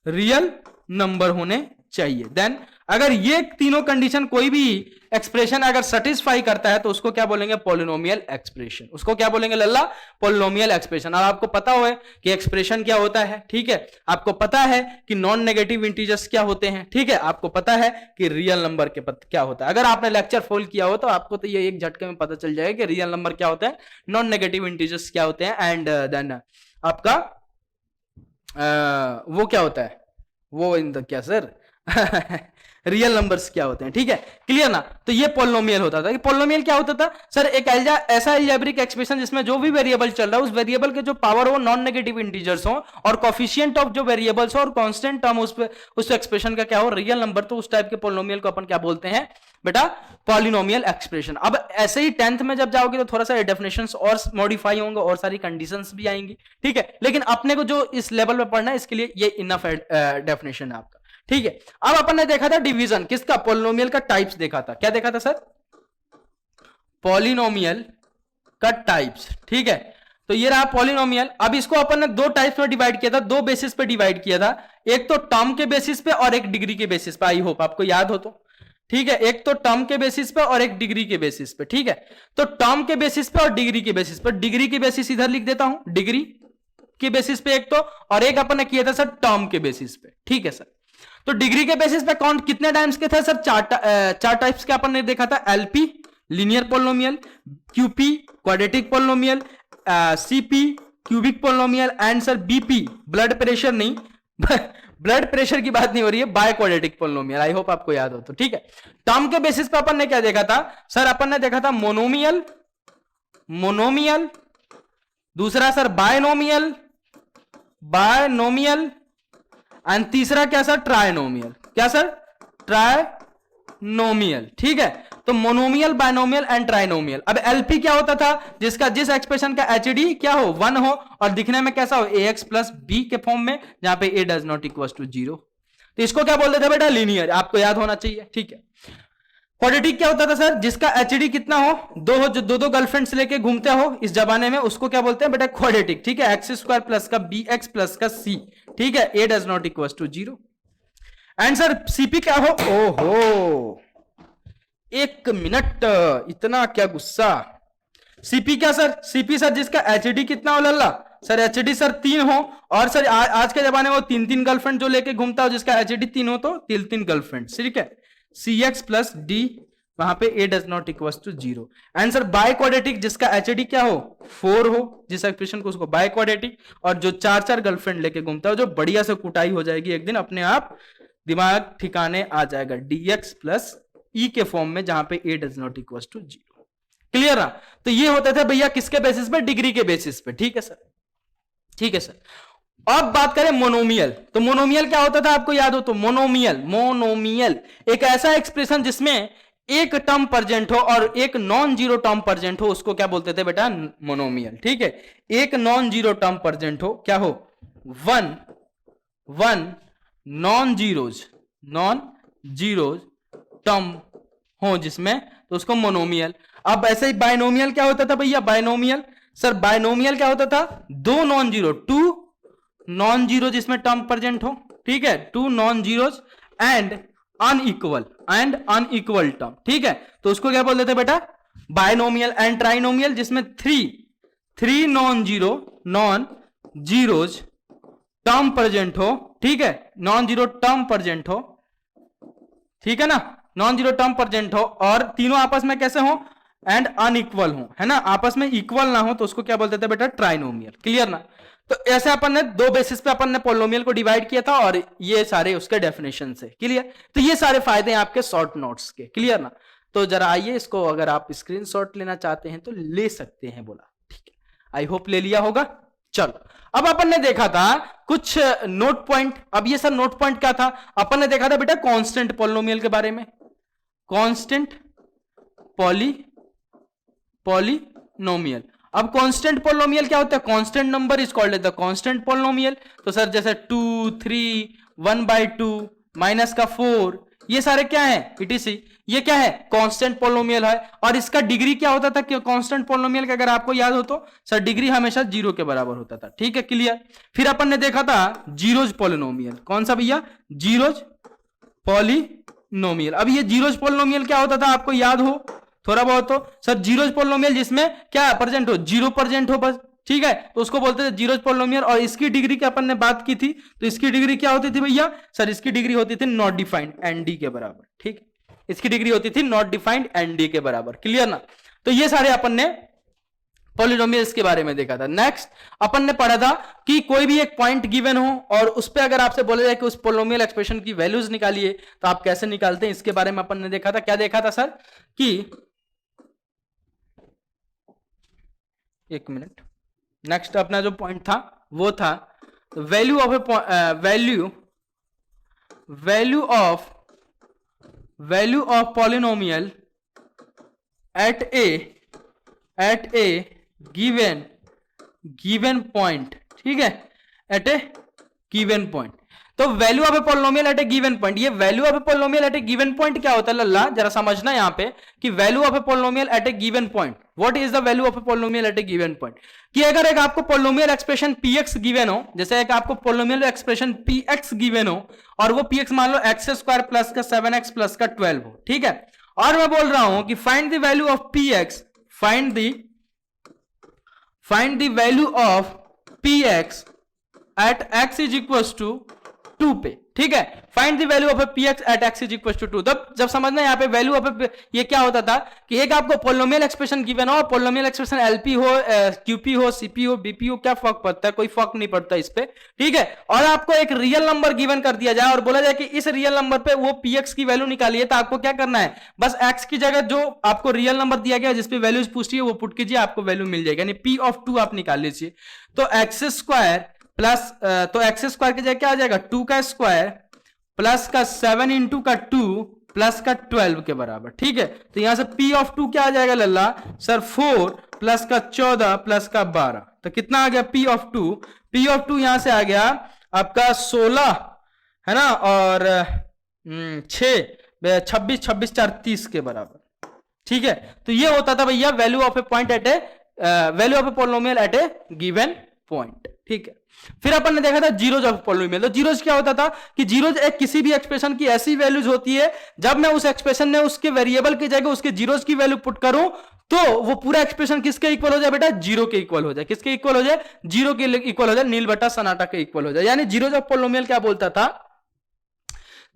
रियल नंबर होने चाहिए। देन अगर ये तीनों कंडीशन कोई भी एक्सप्रेशन अगर सेटिस्फाई करता है तो उसको क्या बोलेंगे, पॉलिनोमियल एक्सप्रेशन। उसको क्या बोलेंगे लल्ला, पॉलिनोमियल एक्सप्रेशन। अब आपको पता हो कि एक्सप्रेशन क्या होता है, ठीक है, आपको पता है कि नॉन नेगेटिव इंटीजर्स क्या होते हैं, ठीक है, आपको पता है कि रियल नंबर के क्या होता है। अगर आपने लेक्चर फॉलो किया हो तो आपको तो ये एक झटके में पता चल जाएगा कि रियल नंबर क्या होता है, नॉन नेगेटिव इंटीजर्स क्या होते हैं, एंड देन आपका वो क्या होता है, वो इन द क्या सर रियल नंबर्स क्या होते हैं, ठीक है, क्लियर ना। तो ये पॉलिनोमियल होता था। पॉलिनोमियल क्या होता था सर, एक ऐसा अलजेब्रिक एक्सप्रेशन जिसमें जो भी वेरिएबल चल रहा है उस वेरिएबल के जो पावर हो नॉन नेगेटिव इंटीजर्स हो और कोफिशिएंट ऑफ जो वेरिएबल्स हो और कांस्टेंट टर्म उस एक्सप्रेशन का क्या हो, रियल नंबर। तो उस टाइप के पॉलिनोमियल को अपन क्या बोलते हैं बेटा, पॉलिनोमियल एक्सप्रेशन। अब ऐसे ही 10th में जब जाओगे तो थोड़ा सा डेफिनेशंस और मॉडिफाई होंगे और सारी कंडीशंस भी आएंगी, ठीक है, लेकिन अपने को जो इस लेवल पे पढ़ना है इसके लिए ये इनफ डेफिनेशन है आपका, ठीक है। अब अपन ने देखा था डिवीजन किसका, पॉलिनोमियल का टाइप्स देखा था। क्या देखा था सर, पॉलिनोमियल का टाइप्स, ठीक है। तो ये रहा पॉलिनोमियल। अब इसको अपन ने दो टाइप्स में डिवाइड किया था, दो बेसिस पे डिवाइड किया था, एक तो टर्म के बेसिस पे और एक डिग्री के बेसिस पे। आई होप आपको याद हो तो, ठीक है, एक तो टर्म के बेसिस पे और एक डिग्री के बेसिस पे, ठीक है। तो टर्म के बेसिस पे और डिग्री के बेसिस पे, डिग्री के बेसिस इधर लिख देता हूं, डिग्री के बेसिस पे एक तो, और एक अपन ने किया था सर टर्म के बेसिस पे, ठीक है सर। तो डिग्री के बेसिस पे कौन कितने टाइम्स के थे सर, चार टाइप्स के अपन ने देखा था, LP linear polynomial, QP quadratic polynomial, CP cubic polynomial, and sir BP blood pressure नहीं ब्लड प्रेशर की बात नहीं हो रही है, biquadratic polynomial. I hope आपको याद हो तो, ठीक है। टर्म के बेसिस पे अपन ने क्या देखा था सर, अपन ने देखा था मोनोमियल, दूसरा सर बायनोमियल एंड तीसरा क्या सर, ट्राइनोमियल। क्या सर, ट्राइनोमियल, ठीक है। तो मोनोमियल, बायनोमियल एंड ट्राइनोमियल। अब एलपी क्या होता था, जिस एक्सप्रेशन का एचडी क्या हो, 1 हो और दिखने में कैसा हो, ax प्लस बी के फॉर्म में, जहां पे a does not equal to 0। तो इसको क्या बोलते थे बेटा, लीनियर। आपको याद होना चाहिए, ठीक है। क्वाड्रेटिक क्या होता था सर, जिसका एचडी कितना हो, जो दो गर्लफ्रेंड्स लेके घूमते हो इस जमाने में, उसको क्या बोलते हैं बेटा, क्वाड्रेटिक, ठीक है। एक्स स्क्वायर प्लस का बी एक्स प्लस का सी, ठीक है, a does not equal to 0। And sir CP क्या हो, ओहो 1 मिनट, इतना क्या गुस्सा। सीपी क्या सर, सीपी सर जिसका एचडी कितना हो लल्ला, सर एचडी सर 3 हो, और सर आज के जमाने में 3 गर्लफ्रेंड जो लेके घूमता हो जिसका एचडी 3 हो तो 3 गर्लफ्रेंड, ठीक है। सी एक्स प्लस डी, वहां पे a does not equal to 0। Answer biquadratic, जिसका एचडी क्या हो, 4 हो, जिस एक्सप्रेशन को उसको बाय क्वाड्रेटिक, और जो 4 गर्लफ्रेंड लेके घूमता हो, जो बढ़िया से कुटाई हो जाएगी एक दिन, अपने आप दिमाग ठिकाने आ जाएगा, dx प्लस ई के फॉर्म में, जहां पे a does not equal to 0। Clear है। तो ये होते थे भैया किसके बेसिस पे, डिग्री के बेसिस पे, ठीक है सर, ठीक है सर। अब बात करें मोनोमियल, तो मोनोमियल क्या होता था आपको याद हो तो, मोनोमियल एक ऐसा एक्सप्रेशन जिसमें एक टर्म प्रेजेंट हो और एक नॉन जीरो टर्म प्रेजेंट हो, उसको क्या बोलते थे बेटा, मोनोमियल, ठीक है। एक नॉन जीरो टर्म प्रेजेंट हो, क्या हो, वन नॉन जीरोज टर्म हो जिसमें, तो उसको मोनोमियल। अब ऐसे ही बायनोमियल क्या होता था भैया, बायनोमियल सर, बायनोमियल क्या होता था, 2 नॉन जीरो, 2 नॉन जीरो जिसमें टर्म प्रेजेंट हो, ठीक है, 2 non zeros and unequal term, ठीक है। तो उसको क्या बोलते थे बेटा, बायनोमियल। एंड ट्राइनोमियल जिसमें 3 नॉन जीरोज टर्म प्रेजेंट हो, ठीक है, नॉन जीरो टर्म प्रेजेंट हो, ठीक है ना, नॉन जीरो टर्म प्रेजेंट हो, और तीनों आपस में कैसे हो, एंड अनइक्वल हो, है ना, आपस में इक्वल ना हो, तो उसको क्या बोलते थे बेटा, ट्राइनोमियल। क्लियर ना। तो ऐसे अपन ने दो बेसिस पे अपन ने पॉलिनोमियल को डिवाइड किया था, और ये सारे उसके डेफिनेशन से। क्लियर। तो ये सारे फायदे हैं आपके शॉर्ट नोट्स के। क्लियर ना। तो जरा आइए, इसको अगर आप स्क्रीनशॉट लेना चाहते हैं तो ले सकते हैं, बोला, ठीक है, आई होप ले लिया होगा। चलो, अब अपन ने देखा था कुछ नोट पॉइंट। अब ये सर नोट पॉइंट क्या था, अपन ने देखा था बेटा कांस्टेंट पॉलिनोमियल के बारे में, कांस्टेंट पॉलिनोमियल। अब कांस्टेंट पोलिनोमियल क्या होता है? Constant number is called the constant polynomial. तो सर जैसे 2 3 1/2 माइनस का 4, ये सारे क्या है? इटीसी, ये क्या है? कांस्टेंट पोलिनोमियल है। और इसका डिग्री क्या होता था कि कांस्टेंट पोलिनोमियल का अगर आपको याद हो तो सर डिग्री हमेशा 0 के बराबर होता था। ठीक है, क्लियर। फिर अपन ने देखा था जीरोज पोलिनोमियल। कौन सा भैया? Zeros polynomial. अब ये जीरोज पोलिनोमियल क्या होता था आपको याद हो थोड़ा बहुत? तो सर जीरोज पोलिनोमियल जिसमें क्या प्रेजेंट हो? 0 प्रेजेंट हो बस। ठीक है, तो उसको बोलते थे जीरोज पोलिनोमियल। और इसकी डिग्री की अपन ने बात की थी, तो इसकी डिग्री क्या होती थी भैया? सर इसकी डिग्री होती थी नॉट डिफाइंड, एनडी के बराबर। ठीक, इसकी डिग्री होती थी नॉट डिफाइंड एनडी के बराबर। क्लियर ना? तो ये सारे अपन ने पॉलिनोमियल्स के बारे में देखा था। नेक्स्ट अपन ने पढ़ा था कि कोई भी एक पॉइंट गिवन हो और उस पे अगर आपसे बोला जाए कि उस पॉलिनोमियल एक्सप्रेशन की वैल्यूज निकालिए, तो आप कैसे निकालते हैं, इसके बारे में अपन ने देखा था। क्या देखा था सर? कि एक मिनट, नेक्स्ट अपना जो पॉइंट था वो था value of value of polynomial at a given point. ठीक है, एट ए गिवन पॉइंट। तो value of a polynomial at a given point, ये value of a polynomial at a given point क्या होता है लल्ला? जरा समझना यहां पे कि value of a polynomial at a given point, what is the value of a polynomial at a given point? कि अगर एक आपको पॉलिनोमियल एक्सप्रेशन px गिवन हो, जैसे एक आपको पॉलिनोमियल एक्सप्रेशन px गिवन हो और वो px मान लो x² प्लस का 7x प्लस का 12 हो। ठीक है, और मैं बोल रहा हूं कि find the value of px, find the value of px at x is equals to 2 पे। ठीक है, find the value of px at x is equals to 2। जब समझना यहाँ पे वैल्यू ऑफ ये क्या होता था कि एक आपको पोलिनोमियल एक्सप्रेशन गिवन हो, पोलिनोमियल एक्सप्रेशन एलपी हो, क्यूपी हो, सीपी हो, बीपी हो, क्या फर्क पड़ता है? कोई फर्क नहीं पड़ता इस पे। ठीक है, और आपको एक रियल नंबर गिवन कर दिया जाए और बोला जाए कि इस रियल नंबर पे वो px की वैल्यू निकालिए, तो आपको क्या करना है? बस x की जगह जो आपको रियल नंबर दिया गया जिसपे वैल्यूज पूछती है वो पुट कीजिए, आपको वैल्यू मिल जाएगी। यानी p ऑफ 2 आप निकाल लीजिए। तो x² प्लस, तो x² की जगह क्या आ जाएगा? 2 का स्क्वायर प्लस का 7 इंटू का 2 प्लस का 12 के बराबर। ठीक है, तो यहां से p ऑफ 2 क्या आ जाएगा लल्ला? सर 4 प्लस का 14 प्लस का 12, तो कितना आ गया p ऑफ 2? p ऑफ 2 यहां से आ गया आपका 16 है ना, और 26 26 4 30 के बराबर। ठीक है, तो ये होता था भैया value of a point at a value of a polynomial at a given point. ठीक है, फिर अपन ने देखा था जीरोज ऑफ पॉलिनोमियल। तो जीरोज क्या होता था कि जीरोज एक किसी भी एक्सप्रेशन की ऐसी वैल्यूज होती है जब मैं उस एक्सप्रेशन में उसके वेरिएबल की जगह उसके जीरोज की वैल्यू पुट करूं तो वो पूरा एक्सप्रेशन किसके इक्वल हो जाए बेटा? 0 के इक्वल हो जाए। किसके इक्वल हो जाए? 0 के इक्वल हो जाए, नील बटा सन्नाटा के इक्वल हो जाए। यानी जीरोज ऑफ पॉलिनोमियल क्या बोलता था?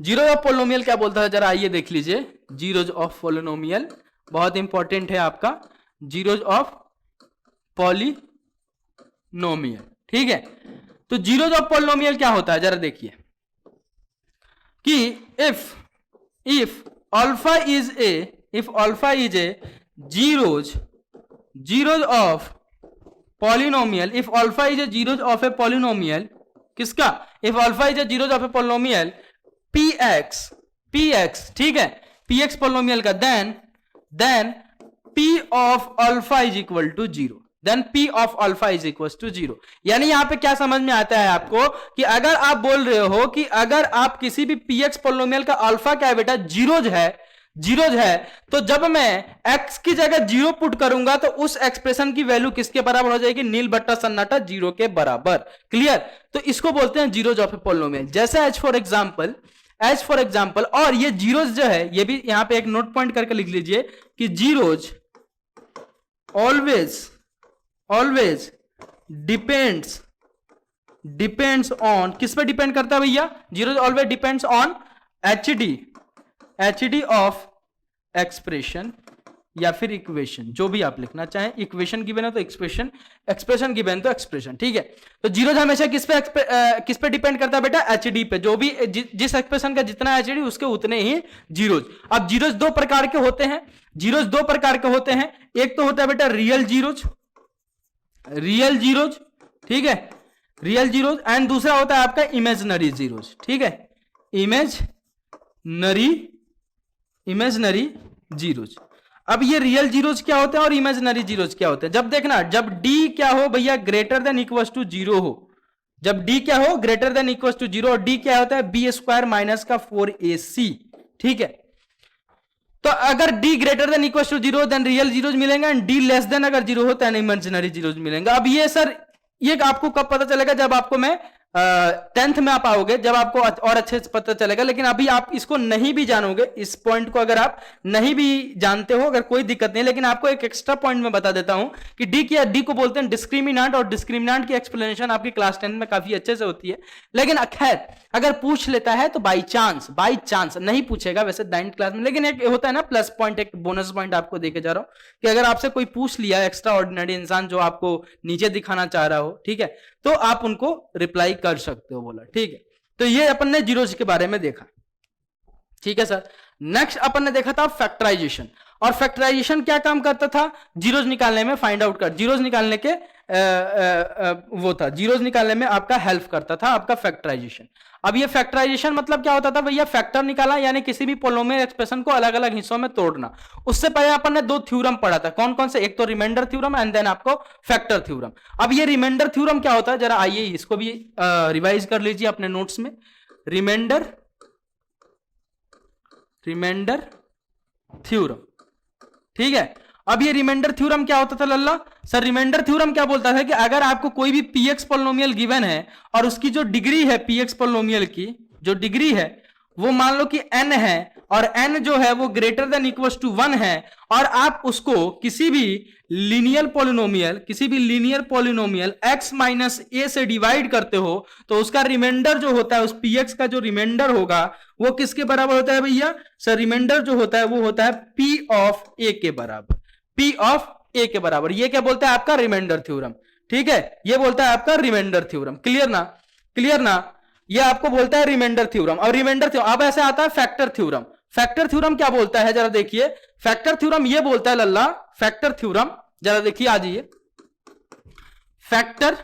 जीरोज ऑफ पॉलिनोमियल क्या बोलता था? जरा आइए देख लीजिए। जीरोज ऑफ पॉलिनोमियल बहुत इंपॉर्टेंट है आपका, जीरोज ऑफ पॉलिनोमियल। ठीक है, तो जीरोज ऑफ पॉलिनोमियल क्या होता है जरा देखिए कि if alpha is a zeros of polynomial, if alpha is a zeros of a polynomial, किसका? If alpha is a zeros of a polynomial px, ठीक है, px पॉलिनोमियल का, then p of alpha is equal to 0, then p of alpha is equal to 0। यानी यहां पे क्या समझ में आता है आपको कि अगर आप बोल रहे हो कि अगर आप किसी भी px पॉलिनोमियल का अल्फा क्या है बेटा? जीरोज है, तो जब मैं x की जगह 0 पुट करूंगा तो उस एक्सप्रेशन की वैल्यू किसके बराबर हो जाएगी? नील बट्टा सन्नाटा 0 के बराबर। क्लियर? तो इसको बोलते हैं जीरोज ऑफ ए पॉलिनोमियल। जैसे एज फॉर एग्जांपल, और ये जीरोज जो है ये भी यहां पे एक नोट पॉइंट करके लिख लीजिए कि जीरोज ऑलवेज डिपेंड्स ऑन, किस पे डिपेंड करता है भैया? Zeros always depends on HD of expression या फिर इक्वेशन, जो भी आप लिखना चाहें। इक्वेशन गिवन है तो एक्सप्रेशन गिवन तो एक्सप्रेशन। ठीक है, तो जीरोज हमेशा किस पे डिपेंड करता है बेटा? एचडी पे। जो भी जिस एक्सप्रेशन का जितना एचडी उसके उतने ही जीरोज। अब जीरोज दो प्रकार के होते हैं, एक तो होता है बेटा रियल जीरोज, ठीक है, रियल जीरोज, एंड दूसरा होता है आपका इमेजिनरी जीरोज। ठीक है, इमेजिनरी जीरोज। अब ये रियल जीरोज क्या होते हैं और इमेजिनरी जीरोज क्या होते हैं? जब देखना, जब डी क्या हो भैया, greater than equal to zero हो, जब डी क्या हो, greater than equal to zero, और डी क्या होता है, बी स्क्वायर माइनस का 4ac, ठीक है। तो अगर D greater than equal to zero then real zeros मिलेंगे, एंड डी लेस देन अगर जीरो हो देन इमेजिनरी जीरोज मिलेंगे। अब ये सर, ये आपको कब पता चलेगा? जब आपको मैं 10th में आप आओगे, जब आपको और अच्छे से पता चलेगा। लेकिन अभी आप इसको नहीं भी जानोगे, इस पॉइंट को अगर आप नहीं भी जानते हो, अगर कोई दिक्कत नहीं, लेकिन आपको एक एक्स्ट्रा पॉइंट में बता देता हूं कि डी को बोलते हैं डिस्क्रिमिनेंट, और डिस्क्रिमिनेंट की एक्सप्लेनेशन आपकी क्लास 10 में काफी अच्छे से होती है। लेकिन खैर अगर पूछ लेता है तो बाई चांस नहीं पूछेगा वैसे 9th क्लास में, लेकिन एक होता है ना प्लस पॉइंट, एक बोनस पॉइंट आपको देके जा रहा हूं कि अगर आपसे कोई पूछ लिया, एक्स्ट्रा ऑर्डिनरी इंसान जो आपको नीचे दिखाना चाह रहा हो, ठीक है, तो आप उनको रिप्लाई कर सकते हो, बोला, ठीक है। तो ये अपन ने जीरोज के बारे में देखा, ठीक है सर। नेक्स्ट अपन ने देखा था फैक्टराइजेशन, और फैक्टराइजेशन क्या काम करता था? जीरोज निकालने में, फाइंड आउट कर, जीरोज निकालने के वो था, जीरोज निकालने में आपका हेल्प करता था आपका फैक्टराइजेशन। अब ये फैक्टराइजेशन मतलब क्या होता था भैया? फैक्टर निकाला, यानी किसी भी पोलिनोमियल एक्सप्रेशन को अलग अलग हिस्सों में तोड़ना। उससे पहले अपन ने दो थ्योरम पढ़ा था, कौन कौन से? एक तो रिमाइंडर थ्योरम एंड देन आपको फैक्टर थ्योरम। अब ये रिमाइंडर थ्योरम क्या होता है, जरा आइए इसको भी रिवाइज कर लीजिए अपने नोट्स में। रिमाइंडर थ्योरम, ठीक है। अब ये रिमाइंडर थ्योरम क्या होता था लल्ला? सर रिमाइंडर थ्योरम क्या बोलता है कि अगर आपको कोई भी px पोलिनोमियल गिवन है और उसकी जो डिग्री है px पोलिनोमियल की, जो डिग्री है वो मान लो कि n है, और n जो है वो ग्रेटर देन इक्वल टू 1 है, और आप उसको किसी भी linear polynomial x minus a से डिवाइड करते हो, तो उसका रिमाइंडर जो होता है, उस px का जो रिमाइंडर होगा वो किसके बराबर होता है भैया? सर रिमाइंडर जो होता है वो होता है p ऑफ a के बराबर, p ऑफ a के बराबर। ये क्या बोलता है? आपका रिमाइंडर थ्योरम, ठीक है, ये बोलता है आपका रिमाइंडर थ्योरम। क्लियर ना? ये आपको बोलता है रिमाइंडर थ्योरम। और रिमाइंडर थ्योरम अब ऐसे आता है फैक्टर थ्योरम। फैक्टर थ्योरम क्या बोलता है, जरा देखिए। फैक्टर थ्योरम ये बोलता है लल्ला, फैक्टर थ्योरम जरा देखिए, आ जाइए। फैक्टर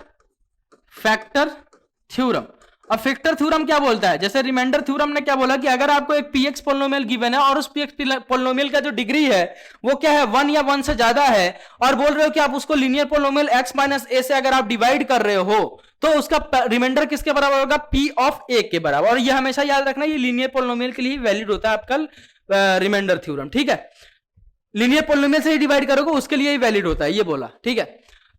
थ्योरम, अब फैक्टर थ्योरम क्या बोलता है? जैसे रिमाइंडर थ्योरम ने क्या बोला कि अगर आपको एक px पोलिनोमियल गिवन है और उस px पोलिनोमियल का जो डिग्री है वो क्या है, 1 या 1 से ज्यादा है, और बोल रहे हो कि आप उसको linear polynomial x minus a से अगर आप डिवाइड कर रहे हो, तो उसका रिमाइंडर किसके बराबर होगा? p ऑफ a के बराबर। और ये हमेशा याद रखना, ये लीनियर पोलिनोमियल के लिए वैलिड होता है आपका रिमाइंडर थ्योरम, ठीक है। लीनियर पोलिनोमियल से ही डिवाइड करोगे उसके लिए ही वैलिड होता है, ये बोला, ठीक है।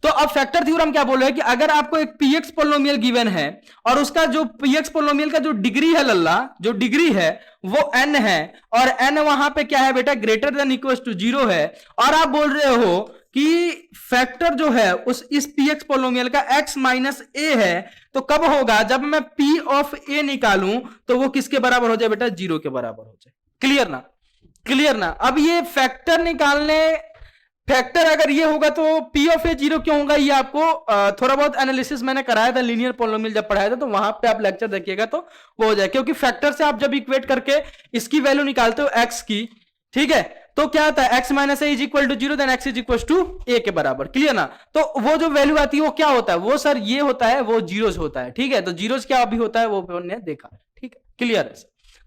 तो अब फैक्टर थ्योरम क्या बोल रहा है कि अगर आपको एक px पोलिनोमियल गिवन है और उसका जो px पोलिनोमियल का जो डिग्री है लल्ला, जो डिग्री है वो n है, और n वहां पे क्या है बेटा? ग्रेटर देन इक्वल टू 0 है, और आप बोल रहे हो कि फैक्टर जो है उस इस px पोलिनोमियल का x माइनस a है, तो कब होगा? जब मैं p ऑफ a निकालूं तो वो किसके बराबर हो जाए बेटा? 0 के बराबर हो जाए। क्लियर ना? अब ये फैक्टर निकालने, फैक्टर अगर ये होगा तो p ऑफ a 0 क्यों होगा? ये आपको थोड़ा बहुत एनालिसिस मैंने कराया था लीनियर पोलिनोमियल जब पढ़ाया था, तो वहां पे आप लेक्चर देखिएगा तो वो हो जाए। क्योंकि फैक्टर से आप जब इक्वेट करके इसकी वैल्यू निकालते हो x की, ठीक है, तो क्या आता है? x minus a is equal to 0 then x is equal to a के बराबर। क्लियर ना? तो वो जो वैल्यू आती है वो क्या होता है? वो सर ये होता है, वो जीरोज होता है, ठीक है। तो जीरोज क्या अभी होता है वो हमने देखा, ठीक है, क्लियर है।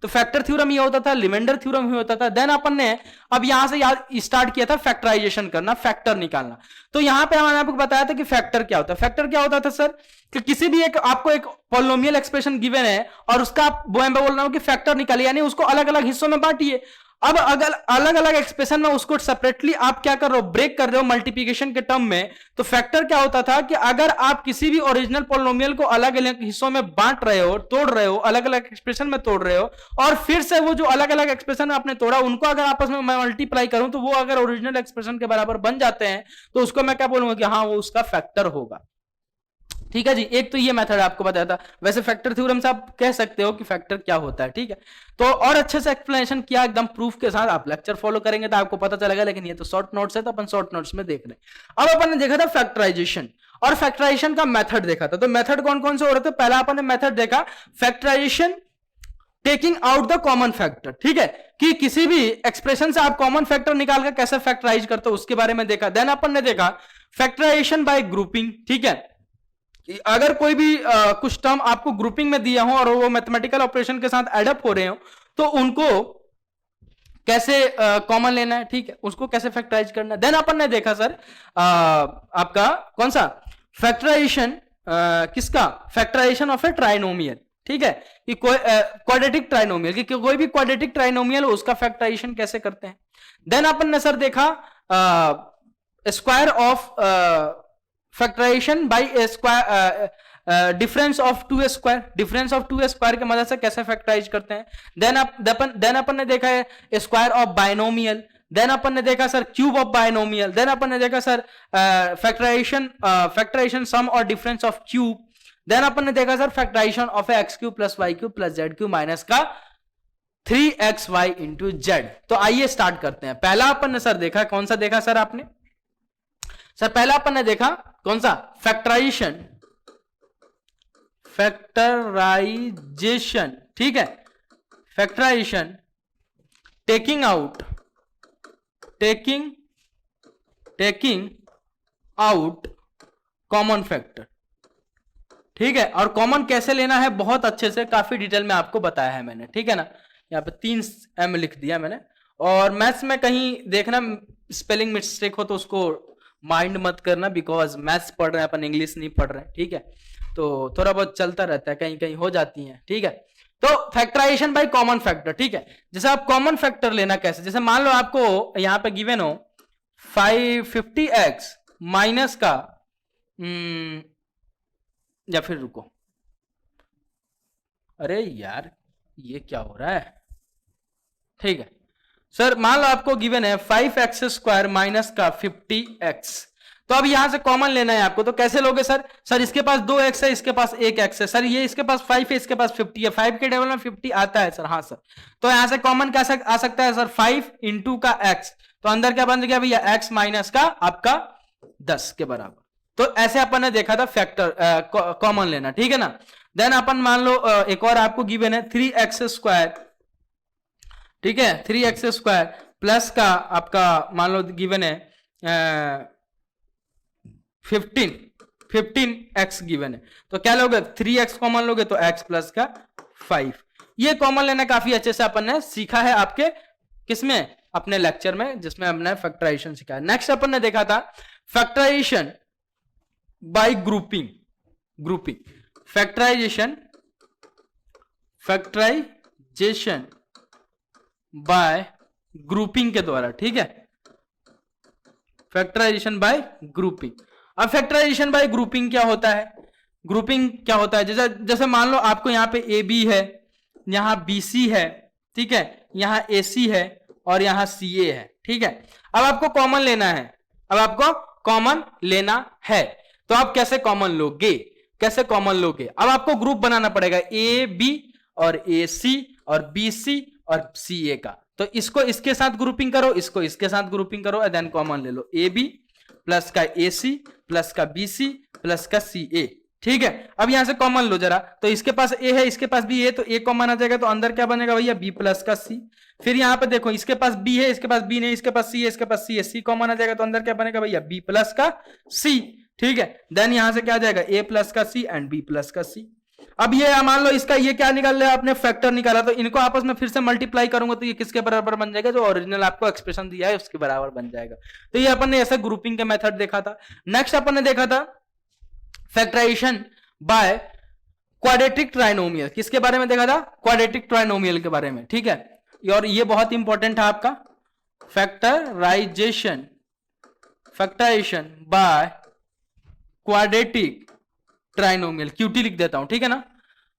तो फैक्टर थ्योरम ये होता था, रिमाइंडर थ्योरम ही होता था। देन अपन ने अब यहां से याद स्टार्ट किया था फैक्टराइजेशन करना, फैक्टर निकालना। तो यहां पे हमने आपको बताया था कि फैक्टर क्या होता है। फैक्टर क्या होता था सर कि किसी भी एक आपको एक पोलिनोमियल एक्सप्रेशन गिवन है और उसका आप मैं बोल रहा हूं कि फैक्टर निकालिए, यानी उसको अलग अलग हिस्सों में बांटिए। अब अगर अलग अलग एक्सप्रेशन में उसको सेपरेटली आप क्या कर रहे हो? ब्रेक कर रहे हो मल्टीप्लिकेशन के टर्म में। तो फैक्टर क्या होता था कि अगर आप किसी भी ओरिजिनल पोलिनोमियल को अलग अलग हिस्सों में बांट रहे हो, तोड़ रहे हो, अलग अलग एक्सप्रेशन में तोड़ रहे हो, और फिर से वो जो अलग अलग एक्सप्रेशन आपने तोड़ा उनको अगर आपस में मैं मल्टीप्लाई करूं तो वो अगर ओरिजिनल एक्सप्रेशन के बराबर बन जाते हैं, तो उसको मैं क्या बोलूंगा कि हाँ वो उसका फैक्टर होगा। ठीक है जी, एक तो ये मेथड आपको बताया था। वैसे फैक्टर थ्योरम से आप कह सकते हो कि फैक्टर क्या होता है, ठीक है। तो और अच्छे से एक्सप्लेनेशन किया एकदम प्रूफ के साथ। आप लेक्चर फॉलो करेंगे तो आपको पता चलेगा, लेकिन ये तो शॉर्ट नोट्स है तो अपन शॉर्ट नोट्स में देख रहे हैं। अब अपन ने देखा था फैक्टराइजेशन, और फैक्टराइजेशन का मेथड देखा था। तो मेथड कौन कौन से हो रहे थे? पहला अपन ने मेथड देखा factorisation taking out the common factor, ठीक है, कि किसी भी एक्सप्रेशन से आप कॉमन फैक्टर निकाल कर कैसे फैक्टराइज करते हो उसके बारे में देखा। देन अपन ने देखा फैक्टराइजेशन बाय ग्रुपिंग, ठीक है, अगर कोई भी कुछ टर्म आपको ग्रुपिंग में दिया हो और वो मैथमेटिकल ऑपरेशन के साथ एडअप हो रहे हो तो उनको कैसे कॉमन लेना है, ठीक है, उसको कैसे फैक्टराइज करना है। देन अपन ने देखा सर आपका कौन सा फैक्टराइजेशन, किसका फैक्टराइजेशन ऑफ ए ट्राइनोमियल, ठीक है, कि कोई क्वाड्रेटिक ट्राइनोमियल, कि कोई भी क्वाड्रेटिक ट्राइनोमियल उसका फैक्टराइजेशन कैसे करते हैं। देन अपन ने सर देखा square of factorisation by square, difference of two square, difference of two square की मदद से कैसे फैक्टराइज करते हैं। देन अपन ने देखा है स्क्वायर ऑफ बाइनोमियल, देन अपन ने देखा sir cube of binomial, then अपन ने देखा सर फैक्टराइजेशन सम और डिफरेंस ऑफ क्यूब, देन अपन ने देखा sir factorization of X cube plus Y cube plus Z cube minus का 3xy इंटू जेड। तो आइए स्टार्ट करते हैं। पहला अपन ने सर देखा, कौन सा देखा सर आपने, सर पहला अपन ने देखा कौन सा फैक्टराइजेशन, फैक्टराइजेशन, ठीक है, factorisation taking out common factor, ठीक है, और कॉमन कैसे लेना है बहुत अच्छे से काफी डिटेल में आपको बताया है मैंने, ठीक है ना। यहाँ पे 3m लिख दिया मैंने, और मैथ्स में कहीं देखना स्पेलिंग मिस्टेक हो तो उसको माइंड मत करना, बिकॉज मैथ्स पढ़ रहे हैं अपन, इंग्लिश नहीं पढ़ रहे हैं, ठीक है, तो थोड़ा बहुत चलता रहता है, कहीं कहीं हो जाती है, ठीक है। तो फैक्टराइजेशन बाय कॉमन फैक्टर, ठीक है, जैसे आप कॉमन फैक्टर लेना कैसे, जैसे मान लो आपको यहाँ पे गिवन हो 550x माइनस का या फिर रुको, अरे यार ये क्या हो रहा है, ठीक है सर, मान लो आपको गिवन है 5x स्क्वायर माइनस का 50x, तो अब यहां से कॉमन लेना है आपको, तो कैसे लोगे सर, सर इसके पास 2x है, इसके पास 1x है, सर ये इसके पास 5 है, इसके पास 50 है, 5 के टेबल में 50 आता है सर, हाँ सर, तो यहां से कॉमन क्या आ सकता है सर 5 इंटू का x, तो अंदर क्या बन गया भैया x माइनस का आपका 10 के बराबर। तो ऐसे अपन ने देखा था फैक्टर कॉमन लेना, ठीक है ना। देन अपन मान लो एक और आपको गिवन है 3x स्क्वायर, ठीक है, 3x स्क्वायर प्लस का आपका मान लो गिवन है 15x गिवन है, तो क्या लोगे 3x कॉमन लोगे तो x प्लस का 5, ये कॉमन लेना काफी अच्छे से अपन ने सीखा है आपके किसमें, अपने लेक्चर में, जिसमें हमने फैक्टराइजेशन सीखा है। नेक्स्ट अपन ने देखा था factorisation by grouping, factorisation by grouping के द्वारा, ठीक है, फैक्टराइजेशन बाय ग्रुपिंग। अब फैक्टराइजेशन बाय ग्रुपिंग क्या होता है, ग्रुपिंग क्या होता है, जैसे मान लो आपको यहाँ पे ए बी है, यहाँ बी सी है, ठीक है, यहाँ ए सी है और यहाँ सी ए है, ठीक है। अब आपको कॉमन लेना है, तो आप कैसे कॉमन लोगे, अब आपको ग्रुप बनाना पड़ेगा ए बी और ए सी और बी सी और सी ए का, तो इसको इसके साथ ग्रुपिंग करो, इसको इसके साथ ग्रुपिंग करो, देन कॉमन ले लो ए बी प्लस का ए सी प्लस का बी सी प्लस का सी ए, ठीक है। अब यहां से कॉमन लो जरा, तो इसके पास ए है, इसके पास बी है, तो ए कॉमन आ जाएगा, तो अंदर क्या बनेगा भैया बी प्लस का सी। फिर यहाँ पे देखो इसके पास बी है, इसके पास बी नहीं, इसके पास सी है, इसके पास सी है, सी कॉमन आ जाएगा, तो अंदर क्या बनेगा भैया बी प्लस का सी, ठीक है। देन यहां से क्या आ जाएगा ए प्लस का सी एंड बी प्लस का सी। अब ये मान लो इसका ये क्या निकाल लिया आपने, फैक्टर निकाला, तो इनको आपस में फिर से मल्टीप्लाई करूंगा तो ये किसके बराबर बन जाएगा, जो ओरिजिनल आपको एक्सप्रेशन दिया है उसके बराबर बन जाएगा। तो ये अपन ने ऐसा ग्रुपिंग के मेथड देखा था। नेक्स्ट अपन ने देखा था फैक्टराइजेशन बाय क्वाड्रेटिक ट्राइनोमियल, किसके बारे में देखा था, क्वाड्रेटिक ट्राइनोमियल के बारे में, ठीक है, और ये बहुत इंपॉर्टेंट है आपका factorisation by quadratic trinomial, QT लिख देता हूं, ठीक है ना,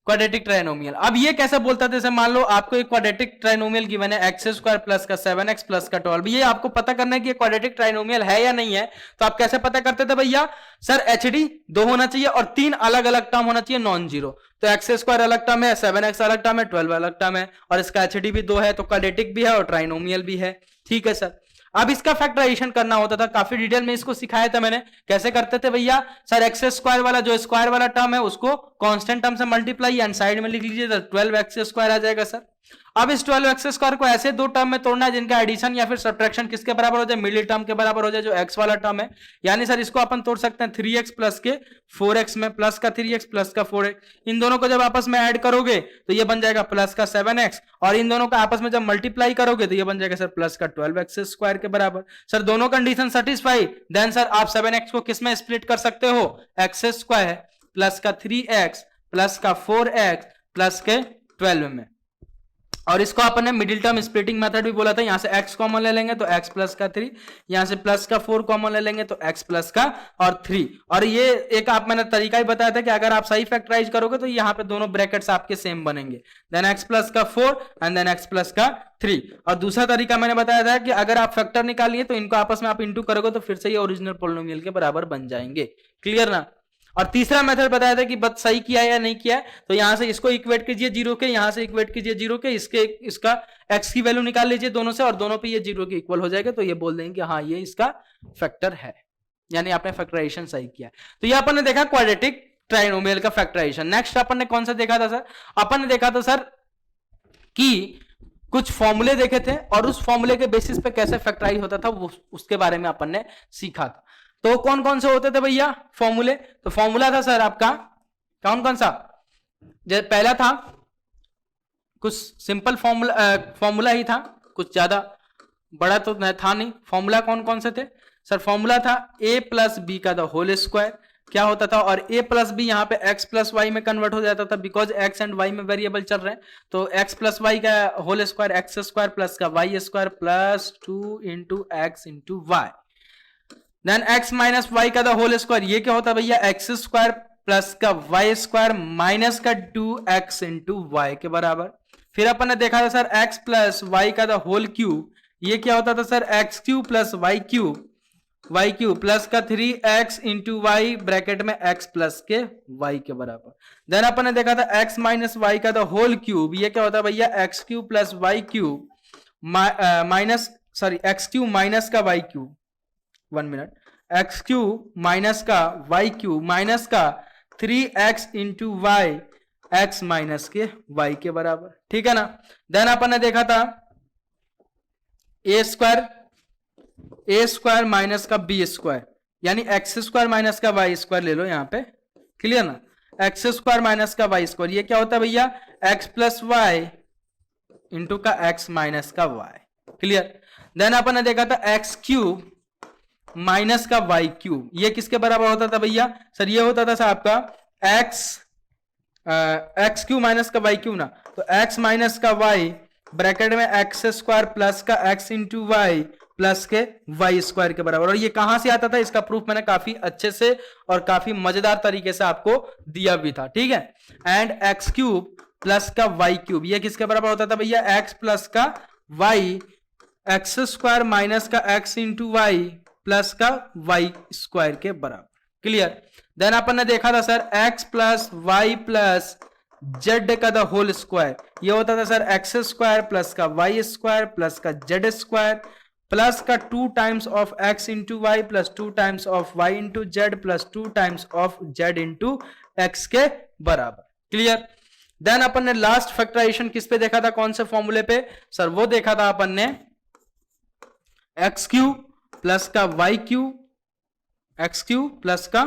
क्वाड्रेटिक ट्राइनोमियल। अब ये कैसे बोलता है, जैसे मान लो आपको एक क्वाड्रेटिक ट्राइनोमियल गिवन है एक्स स्क्वायर प्लस का 7x प्लस का 12, ये आपको पता करना है कि ये क्वाड्रेटिक ट्राइनोमियल है या नहीं है। तो आप कैसे पता करते थे भैया, सर एचडी 2 होना चाहिए और 3 अलग अलग टर्म होना चाहिए नॉन जीरो, तो एक्स स्क्वायर अलग टर्म है, 7x अलग टर्म है, 12 अलग टर्म है, और इसका एचडी भी 2 है, तो क्वाड्रेटिक भी है और ट्राइनोमियल भी है, ठीक है सर। अब इसका फैक्टराइजेशन करना होता था, काफी डिटेल में इसको सिखाया था मैंने, कैसे करते थे भैया, सर एक्स स्क्वायर वाला जो स्क्वायर वाला टर्म है उसको कांस्टेंट टर्म से मल्टीप्लाई एंड साइड में लिख लीजिए, तो 12x स्क्वायर आ जाएगा सर, अब इस 12x स्क्वायर को ऐसे दो टर्म में तोड़ना है जिनका एडिशन या फिर सब्ट्रैक्शन किसके बराबर हो जाए, मिडिल टर्म के बराबर हो जाए, जो x वाला टर्म है। यानी सर इसको अपन तोड़ सकते हैं 3x प्लस के 4x में, प्लस का 3x प्लस का 4x। इन दोनों को जब आपस में ऐड करोगे तो ये बन जाएगा प्लस का 7x, और इन दोनों का आपस में जब मल्टीप्लाई करोगे तो ये बन जाएगा सर प्लस का 12x स्क्वायर के बराबर। सर दोनों कंडीशन सेटिस्फाई, देन सर आप 7x को किस में स्प्लिट कर सकते हो, x स्क्वायर प्लस का 3x प्लस का 4x प्लस के 12 में। और इसको अपन ने मिडिल टर्म स्प्लिटिंग मेथड भी बोला था। यहां से x कॉमन ले लेंगे तो x प्लस का 3, यहां से प्लस का 4 कॉमन ले लेंगे तो x प्लस का और 3। और ये एक आप मैंने तरीका ही बताया था कि अगर आप सही फैक्टराइज करोगे तो यहाँ पे दोनों ब्रैकेट्स आपके सेम बनेंगे, देन x प्लस का 4 एंड देन x प्लस का 3। और दूसरा तरीका मैंने बताया था कि अगर आप फैक्टर निकालिए तो इनको आपस में आप इंटू करोगे तो फिर से ये ओरिजिनल पॉलिनोमियल के बराबर बन जाएंगे। क्लियर ना। और तीसरा मेथड बताया था कि बस सही किया है या नहीं किया है, तो यहां से इसको इक्वेट कीजिए 0 के, यहां से इक्वेट कीजिए 0 के, इसका x की वैल्यू निकाल लीजिए दोनों से, और दोनों पे ये 0 के इक्वल हो जाएगा, तो ये बोल देंगे कि हाँ ये इसका फैक्टर है, यानी आपने फैक्टराइजेशन सही किया। तो ये अपन ने देखा क्वाड्रेटिक ट्राइनोमियल का फैक्टराइजेशन। नेक्स्ट अपन ने कौन सा देखा था सर, अपन ने देखा था सर कि कुछ फॉर्मूले देखे थे और उस फॉर्मूले के बेसिस पे कैसे फैक्टराइज होता था उसके बारे में अपन ने सीखा था। तो कौन कौन से होते थे भैया फॉर्मूले, तो फॉर्मूला था सर आपका कौन कौन सा, पहला था कुछ सिंपल फॉर्मूला ही था, कुछ ज्यादा बड़ा तो था नहीं। फॉर्मूला कौन कौन से थे सर, फॉर्मूला था a प्लस बी का द होल स्क्वायर, क्या होता था, और a प्लस बी यहाँ पे x प्लस वाई में कन्वर्ट हो जाता था, बिकॉज x एंड y में वेरिएबल चल रहे हैं, तो x प्लस वाई का whole square x square plus का y square plus 2 into x into y, then x minus y का द होल स्क्वायर, ये क्या होता है भैया x स्क्वायर प्लस का y स्क्वायर माइनस का 2x इंटू वाई के बराबर। फिर अपन ने देखा था सर x प्लस वाई का द होल क्यूब, ये क्या होता था sir x cube plus y cube plus का 3x इंटू वाई ब्रैकेट में x प्लस के y के बराबर। देन अपन ने देखा था x माइनस वाई का द होल क्यूब, ये क्या होता है भैया x cube plus Y cube minus x cube minus का y cube, 1 minute, x cube minus का y क्यूब माइनस का 3x into y x minus के y के बराबर, ठीक है ना। देन अपन ने देखा था a स्क्वायर माइनस का b स्क्वायर, यानी x स्क्वायर माइनस का y स्क्वायर ले लो यहाँ पे, क्लियर ना, x स्क्वायर माइनस का y स्क्वायर, ये क्या होता है भैया x प्लस वाई इंटू का x माइनस का y, क्लियर। देन अपन ने देखा था x क्यूब माइनस का वाई क्यूब, ये किसके बराबर होता था भैया सर, ये होता था सर आपका एक्स क्यूब माइनस का वाई क्यूब ना, तो एक्स माइनस का वाई ब्रैकेट में एक्स स्क्वायर प्लस का एक्स इंटू वाई प्लस के वाई स्क्वायर के बराबर। और ये कहां से आता था, इसका प्रूफ मैंने काफी अच्छे से और काफी मजेदार तरीके से आपको दिया भी था, ठीक है। एंड एक्स क्यूब प्लस का वाई क्यूब, ये किसके बराबर होता था भैया एक्स प्लस का वाई एक्स स्क्वायर माइनस का एक्स इंटू वाई प्लस का y स्क्वायर के बराबर, क्लियर। देन अपन ने देखा था sir x plus Y plus z का द होल स्क्वायर, ये होता था सर x स्क्वायर प्लस का y स्क्वायर प्लस का z स्क्वायर प्लस का 2 times of x into y plus 2 times of y into z plus 2 times of z into x के बराबर, क्लियर। देन अपन ने लास्ट फैक्टराइजेशन किस पे देखा था, कौन से फॉर्मूले पे सर, वो देखा था अपन ने x क्यूब प्लस का y cube, x cube plus का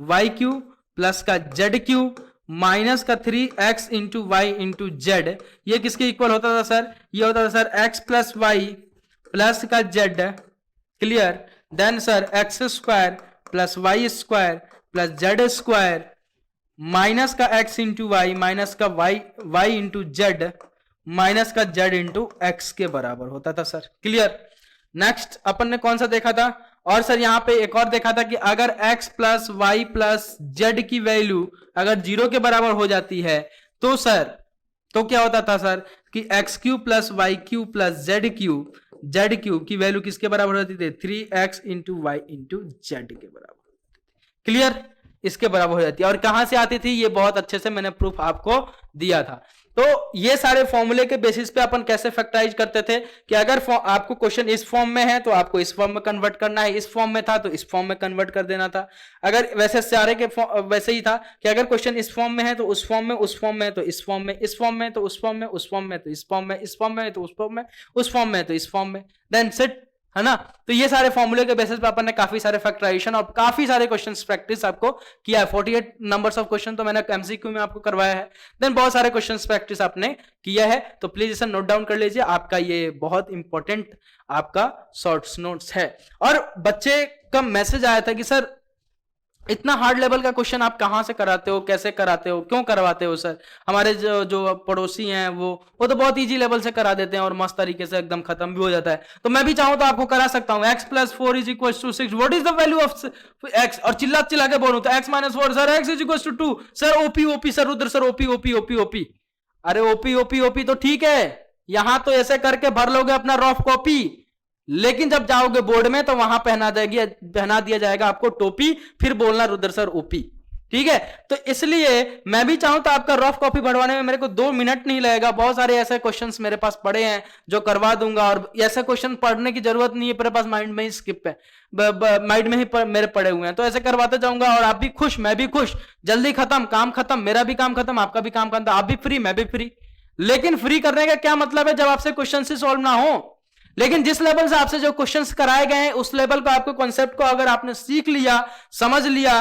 वाई क्यूब प्लस का जेड क्यूब माइनस का 3x into Y into Z, ये किसके इक्वल होता था सर, ये होता था sir x plus Y plus का Z, clear. Then sir X square plus Y square plus Z square minus का x इंटू वाई माइनस का वाई इंटू जेड माइनस का जेड इंटू एक्स के बराबर होता था सर, क्लियर। नेक्स्ट अपन ने कौन सा देखा था, और सर यहाँ पे एक और देखा था कि अगर x plus Y plus z की वैल्यू अगर 0 के बराबर हो जाती है तो सर तो क्या होता था सर कि x cube plus Y cube plus Z cube की वैल्यू किसके बराबर होती थी 3x into Y into Z के बराबर, क्लियर। इसके बराबर हो जाती है। और कहां से आती थी, ये बहुत अच्छे से मैंने प्रूफ आपको दिया था। तो ये सारे फॉर्मूले के बेसिस पे अपन कैसे फैक्टराइज करते थे कि अगर आपको क्वेश्चन इस फॉर्म में है तो आपको इस फॉर्म में कन्वर्ट करना है, इस फॉर्म में था तो इस फॉर्म में कन्वर्ट कर देना था। अगर वैसे सारे के वैसे ही था कि अगर क्वेश्चन इस फॉर्म में है तो उस फॉर्म में, उस फॉर्म में तो इस फॉर्म में, इस फॉर्म में तो उस फॉर्म में, उस फॉर्म में तो इस फॉर्म में, इस फॉर्म में तो उस फॉर्म में, उस फॉर्म में तो इस फॉर्म में, देन सेट, है ना। तो ये सारे फॉर्मूले के बेसिस पे अपन ने काफी सारे फैक्टराइजेशन और काफी सारे क्वेश्चंस प्रैक्टिस आपको किया है। 48 नंबर्स ऑफ क्वेश्चन तो मैंने एमसीक्यू में आपको करवाया है, देन बहुत सारे क्वेश्चंस प्रैक्टिस आपने किया है। तो प्लीज इसे नोट डाउन कर लीजिए, आपका ये बहुत इंपॉर्टेंट आपका शॉर्ट्स नोट्स है। और बच्चे का मैसेज आया था कि सर इतना हार्ड लेवल का क्वेश्चन आप कहां से कराते हो, कैसे कराते हो, क्यों करवाते हो सर? हमारे जो पड़ोसी हैं वो तो बहुत इजी लेवल से करा देते हैं और मस्त तरीके से एकदम खत्म भी हो जाता है। तो मैं भी चाहूं तो आपको करा सकता हूं। x+4 = 6, what is the value of x? और चिल्ला चिल्ला के बोलूं तो x-4 sir, x = 2 sir, OP sir, Rudra sir, OP. अरे ओपी तो ठीक है, यहां तो ऐसे करके भर लोगे अपना रफ कॉपी, लेकिन जब जाओगे बोर्ड में तो वहां पहना दिया जाएगा आपको टोपी, फिर बोलना रुद्र सर ओपी, ठीक है। तो इसलिए मैं भी चाहूं तो आपका रफ कॉपी भरवाने में मेरे को 2 मिनट नहीं लगेगा। बहुत सारे ऐसे क्वेश्चंस मेरे पास पड़े हैं जो करवा दूंगा, और ऐसे क्वेश्चन पढ़ने की जरूरत नहीं है, मेरे पास माइंड में ही स्किप है, माइंड में ही मेरे पड़े हुए हैं। तो ऐसे करवाते जाऊंगा और आप भी खुश, मैं भी खुश, जल्दी खत्म, काम खत्म, मेरा भी काम खत्म, आपका भी काम खत्म, आप भी फ्री, मैं भी फ्री। लेकिन फ्री करने का क्या मतलब है जब आपसे क्वेश्चन ही सॉल्व ना हो? लेकिन जिस लेवल से आपसे जो क्वेश्चंस कराए गए हैं उस लेवल को, आपको कॉन्सेप्ट को अगर आपने सीख लिया, समझ लिया,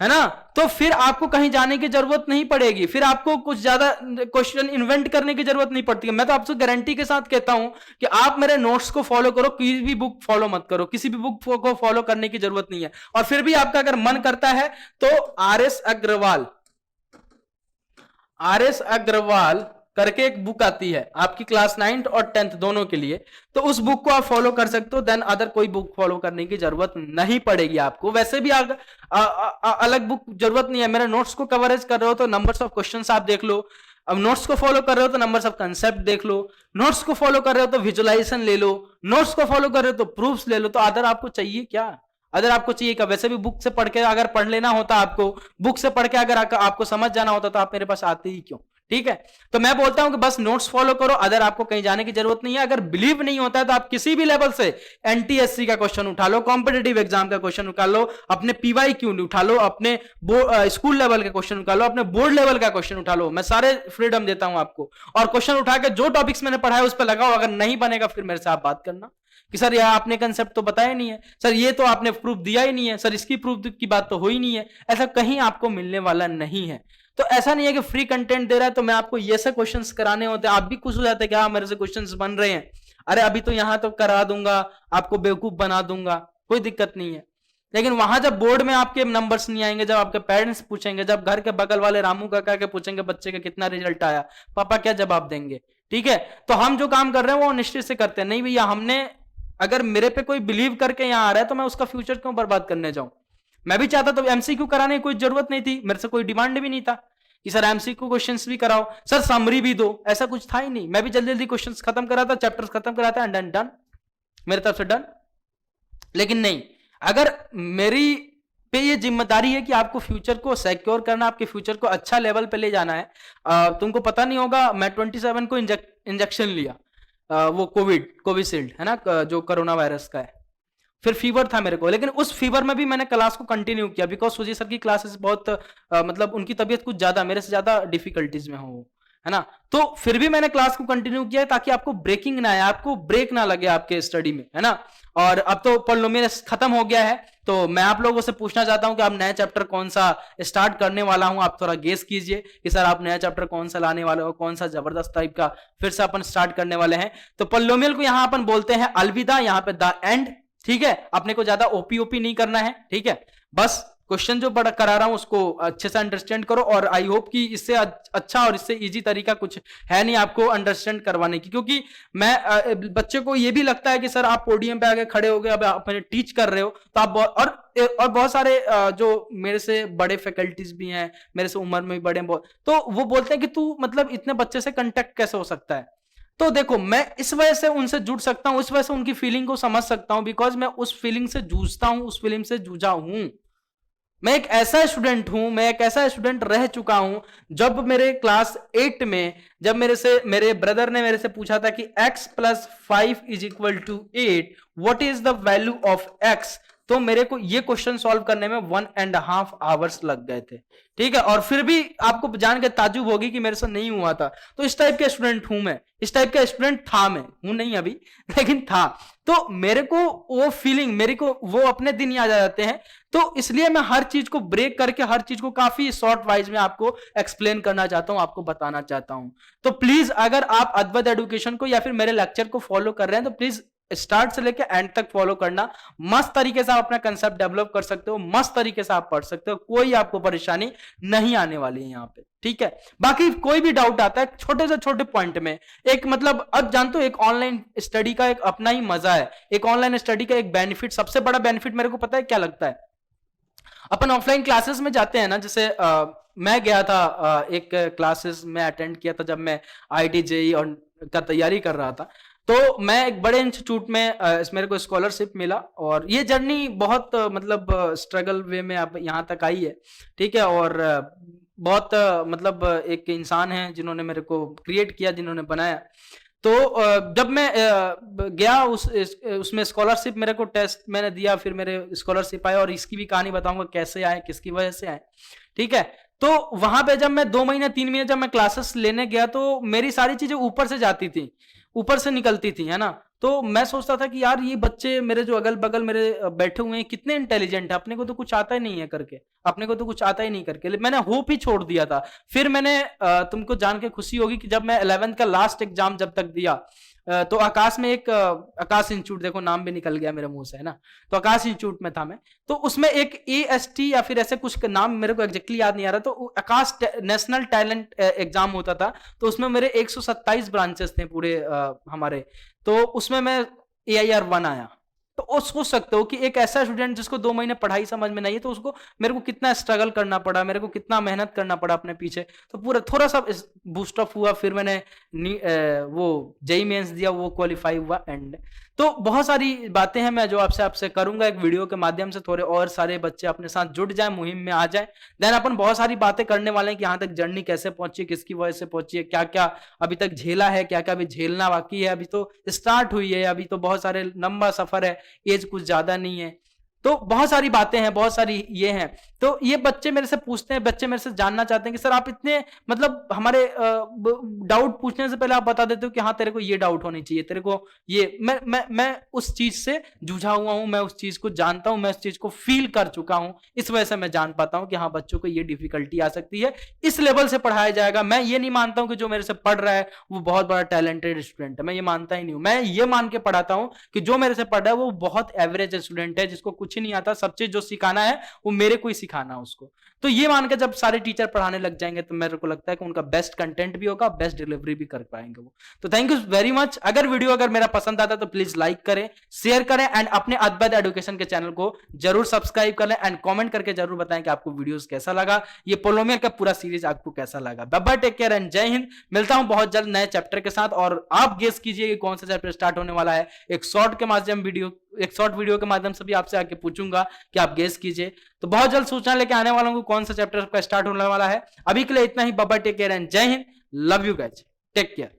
है ना, तो फिर आपको कहीं जाने की जरूरत नहीं पड़ेगी, फिर आपको कुछ ज्यादा क्वेश्चन इन्वेंट करने की जरूरत नहीं पड़ती है। मैं तो आपसे गारंटी के साथ कहता हूं कि आप मेरे नोट्स को फॉलो करो, किसी भी बुक फॉलो मत करो, किसी भी बुक को फॉलो करने की जरूरत नहीं है। और फिर भी आपका अगर मन करता है तो आर.एस. अग्रवाल करके एक बुक आती है आपकी क्लास 9th और 10th दोनों के लिए, तो उस बुक को आप फॉलो कर सकते हो। देन अदर कोई बुक फॉलो करने की जरूरत नहीं पड़ेगी आपको। वैसे भी अलग बुक जरूरत नहीं है। मेरे नोट्स को कवरेज कर रहे हो तो नंबर्स ऑफ क्वेश्चंस आप देख लो, अब नोट्स को फॉलो कर रहे हो तो नंबर्स ऑफ कंसेप्ट देख लो, नोट्स को फॉलो कर रहे हो तो विजुअलाइजेशन ले लो, नोट्स को फॉलो कर रहे हो तो प्रूफ्स ले लो। तो अदर आपको चाहिए क्या? अगर आपको चाहिए क्या? वैसे भी बुक से पढ़ के अगर पढ़ लेना होता, आपको बुक से पढ़ के अगर आपको समझ जाना होता तो आप मेरे पास आते ही क्यों? ठीक है, तो मैं बोलता हूं कि बस नोट्स फॉलो करो, अदर आपको कहीं जाने की जरूरत नहीं है। अगर बिलीव नहीं होता है तो आप किसी भी लेवल से एनटीएससी का क्वेश्चन उठा लो, कॉम्पिटेटिव एग्जाम का क्वेश्चन उठा लो, अपने पीवाईक्यू उठा लो, अपने स्कूल लेवल का क्वेश्चन उठा लो, अपने बोर्ड लेवल का क्वेश्चन उठा लो। मैं सारे फ्रीडम देता हूं आपको, और क्वेश्चन उठा के जो टॉपिक्स मैंने पढ़ा है उस पर लगाओ। अगर नहीं बनेगा फिर मेरे से आप बात करना कि सर यह आपने कंसेप्ट तो बताया नहीं है, सर ये तो आपने प्रूफ दिया ही नहीं है, सर इसकी प्रूफ की बात तो हो ही नहीं है। ऐसा कहीं आपको मिलने वाला नहीं है। तो ऐसा नहीं है कि फ्री कंटेंट दे रहा है तो मैं आपको ये से क्वेश्चंस कराने होते हैं, आप भी खुश हो जाते हैं कि हाँ मेरे से क्वेश्चंस बन रहे हैं, अरे अभी तो यहां तो करा दूंगा, आपको बेवकूफ बना दूंगा, कोई दिक्कत नहीं है। लेकिन वहां जब बोर्ड में आपके नंबर्स नहीं आएंगे, जब आपके पेरेंट्स पूछेंगे, जब घर के बगल वाले रामू काका के पूछेंगे बच्चे का कितना रिजल्ट आया, पापा क्या जवाब देंगे? ठीक है, तो हम जो काम कर रहे हैं वो निश्चित से करते हैं। नहीं भैया, हमने अगर मेरे पे कोई बिलीव करके यहाँ आ रहा है तो मैं उसका फ्यूचर क्यों बर्बाद करने जाऊं? मैं भी चाहता तो एमसीक्यू कराने की कोई जरूरत नहीं थी, मेरे से कोई डिमांड भी नहीं था कि सर एमसीक्यू क्वेश्चंस भी कराओ, सर समरी भी दो, ऐसा कुछ था ही नहीं। मैं भी जल्दी जल्दी क्वेश्चंस खत्म कराता, चैप्टर्स खत्म कराता, एंड डन, मेरे तरफ से डन। लेकिन नहीं, अगर मेरी पे ये जिम्मेदारी है कि आपको फ्यूचर को सिक्योर करना, आपके फ्यूचर को अच्छा लेवल पे ले जाना है। तुमको पता नहीं होगा, मैं 27 को इंजेक्शन लिया, वो कोविशील्ड है ना, जो कोरोना वायरस का है। फिर फीवर था मेरे को, लेकिन उस फीवर में भी मैंने क्लास को कंटिन्यू किया, बिकॉज सुजी सर की क्लासेस बहुत मतलब उनकी तबीयत कुछ ज्यादा, मेरे से ज्यादा डिफिकल्टीज में हो, है ना। तो फिर भी मैंने क्लास को कंटिन्यू किया ताकि आपको ब्रेकिंग ना आए, आपको ब्रेक ना लगे आपके स्टडी में, है ना। और अब तो पॉलिनोमियल खत्म हो गया है, तो मैं आप लोगों से पूछना चाहता हूं कि आप नया चैप्टर कौन सा स्टार्ट करने वाला हूं, आप थोड़ा गेस कीजिए कि सर आप नया चैप्टर कौन सा लाने वाले हो, कौन सा जबरदस्त टाइप का फिर से अपन स्टार्ट करने वाले हैं। तो पॉलिनोमियल को यहां अपन बोलते हैं अलविदा, यहां पे द एंड, ठीक है। अपने को ज्यादा ओपी नहीं करना है, ठीक है। बस क्वेश्चन जो बड़ा करा रहा हूं उसको अच्छे से अंडरस्टैंड करो, और आई होप कि इससे अच्छा और इससे इजी तरीका कुछ है नहीं आपको अंडरस्टैंड करवाने की, क्योंकि मैं बच्चे को ये भी लगता है कि सर आप पोडियम पे आके खड़े हो गए, अब आप टीच कर रहे हो, तो आप और बहुत सारे जो मेरे से बड़े फैकल्टीज भी हैं, मेरे से उम्र में भी बड़े, तो वो बोलते हैं कि तू मतलब इतने बच्चे से कंटेक्ट कैसे हो सकता है। तो देखो, मैं इस वजह से उनसे जुड़ सकता हूं, इस वजह से उनकी फीलिंग को समझ सकता हूं, बिकॉज मैं उस फीलिंग से जूझता हूं, उस फीलिंग से जूझा हूं। मैं एक ऐसा स्टूडेंट हूं, मैं एक ऐसा स्टूडेंट रह चुका हूं जब मेरे क्लास 8 में जब मेरे ब्रदर ने मेरे से पूछा था कि x प्लस 5 is equal to 8, what is the value of x, तो मेरे को ये क्वेश्चन सॉल्व करने में 1.5 आवर्स लग गए थे। ठीक है, और फिर भी आपको जान के ताजुब होगी कि मेरे से नहीं हुआ था। तो इस टाइप के स्टूडेंट हूं मैं, इस टाइप का स्टूडेंट था मैं, हूं नहीं अभी लेकिन था। तो मेरे को वो फीलिंग, मेरे को वो अपने दिन याद आ जाते हैं। तो इसलिए मैं हर चीज को ब्रेक करके हर चीज को काफी शॉर्ट वाइज में आपको एक्सप्लेन करना चाहता हूं, आपको बताना चाहता हूं। तो प्लीज अगर आप अद्वैत एजुकेशन को या फिर मेरे लेक्चर को फॉलो कर रहे हैं तो प्लीज स्टार्ट से लेकर एंड तक फॉलो करना। मस्त तरीके से आप अपना कंसेप्ट डेवलप कर सकते हो, मस्त तरीके से आप पढ़ सकते हो, कोई आपको परेशानी नहीं आने वाली है यहाँ पे। ठीक है, बाकी कोई भी डाउट आता है छोटे से छोटे पॉइंट में, एक मतलब अब जानते हो एक ऑनलाइन स्टडी का एक अपना ही मजा है, एक ऑनलाइन स्टडी का एक बेनिफिट, सबसे बड़ा बेनिफिट मेरे को पता है क्या लगता है। अपन ऑफलाइन क्लासेस में जाते हैं ना, जैसे मैं गया था एक क्लासेस में अटेंड किया था जब मैं IIT JEE और का तैयारी कर रहा था। तो मैं एक बड़े इंस्टीट्यूट में मेरे को स्कॉलरशिप मिला, और ये जर्नी बहुत मतलब स्ट्रगल वे में अब यहाँ तक आई है। ठीक है, और बहुत मतलब एक इंसान है जिन्होंने मेरे को क्रिएट किया, जिन्होंने बनाया। तो जब मैं गया उसमें स्कॉलरशिप, मेरे को टेस्ट मैंने दिया, फिर मेरे स्कॉलरशिप आया, और इसकी भी कहानी बताऊंगा कैसे आए, किसकी वजह से आए। ठीक है, तो वहां पे जब मैं 2 महीने 3 महीने जब मैं क्लासेस लेने गया तो मेरी सारी चीजें ऊपर से जाती थी, ऊपर से निकलती थी, है ना। तो मैं सोचता था कि यार ये बच्चे मेरे जो अगल बगल मेरे बैठे हुए हैं कितने इंटेलिजेंट है, अपने को तो कुछ आता ही नहीं है करके, अपने को तो कुछ आता ही नहीं करके मैंने होप ही छोड़ दिया था। फिर मैंने तुमको जान के खुशी होगी कि जब मैं 11th का लास्ट एग्जाम जब तक दिया, तो आकाश में एक आकाश इंस्टीट्यूट, देखो नाम भी निकल गया मेरे मुंह से, है ना। तो आकाश इंस्टीट्यूट में था मैं, तो उसमें एक AST या फिर ऐसे कुछ नाम मेरे को एग्जैक्टली याद नहीं आ रहा, तो आकाश नेशनल टैलेंट एग्जाम होता था। तो उसमें मेरे 127 ब्रांचेस थे पूरे हमारे, तो उसमें मैं AIR1 आया। तो सोच सकते हो कि एक ऐसा स्टूडेंट जिसको 2 महीने पढ़ाई समझ में नहीं है, तो उसको मेरे को कितना स्ट्रगल करना पड़ा, मेरे को कितना मेहनत करना पड़ा अपने पीछे। तो पूरा थोड़ा सा बूस्टअप हुआ, फिर मैंने वो JEE मेंस दिया, वो क्वालिफाई हुआ एंड। तो बहुत सारी बातें हैं मैं जो आपसे करूंगा एक वीडियो के माध्यम से, थोड़े और सारे बच्चे अपने साथ जुड़ जाए, मुहिम में आ जाए। देन अपन बहुत सारी बातें करने वाले हैं कि यहाँ तक जर्नी कैसे पहुंची, किसकी वजह से पहुंची है, क्या क्या अभी तक झेला है, क्या क्या अभी झेलना बाकी है, अभी तो स्टार्ट हुई है, अभी तो बहुत सारे लंबा सफर है, एज कुछ ज्यादा नहीं है। तो बहुत सारी बातें हैं, बहुत सारी ये हैं। तो ये बच्चे मेरे से पूछते हैं, बच्चे मेरे से जानना चाहते हैं कि सर आप इतने मतलब हमारे डाउट पूछने से पहले आप बता देते हो कि हाँ तेरे को ये डाउट होनी चाहिए, तेरे को ये मैं उस चीज से जूझा हुआ हूं, मैं उस चीज को जानता हूं, मैं उस चीज को फील कर चुका हूं। इस वजह से मैं जान पाता हूं कि हाँ बच्चों को ये डिफिकल्टी आ सकती है, इस लेवल से पढ़ाया जाएगा। मैं ये नहीं मानता हूं कि जो मेरे से पढ़ रहा है वो बहुत बड़ा टैलेंटेड स्टूडेंट है, मैं ये मानता ही नहीं हूं। मैं ये मान के पढ़ाता हूं कि जो मेरे से पढ़ रहा है वो बहुत एवरेज स्टूडेंट है, जिसको कुछ नहीं आता, सब चीज जो सिखाना है वो मेरे को ही सिखाना उसको। तो ये मान के जब सारे टीचर पढ़ाने लग जाएंगे तो मेरे को लगता है कि उनका बेस्ट कंटेंट भी होगा, बेस्ट डिलीवरी भी कर पाएंगे वो। तो थैंक यू वेरी मच। अगर वीडियो मेरा पसंद आता तो प्लीज लाइक करें, शेयर करें एंड अपने अद्वैत एजुकेशन के चैनल को जरूर सब्सक्राइब करें एंड कमेंट करके जरूर बताएं कि आपको वीडियोस कैसा लगा, ये पोलोमियर का पूरा सीरीज आपको कैसा लगा। Bye bye, take care and जय हिंद। मिलता हूं बहुत जल्द नए चैप्टर के साथ, और आप गेस कीजिए कि कौन सा चैप्टर स्टार्ट होने वाला है। एक शॉर्ट वीडियो के माध्यम से भी आपसे आके पूछूंगा कि आप गेस कीजिए। तो बहुत जल्द सूचना लेके आने वाला हूं कौन सा चैप्टर का स्टार्ट होने वाला है। अभी के लिए इतना ही, bye bye, take care and जय हिंद। Love you guys, take care.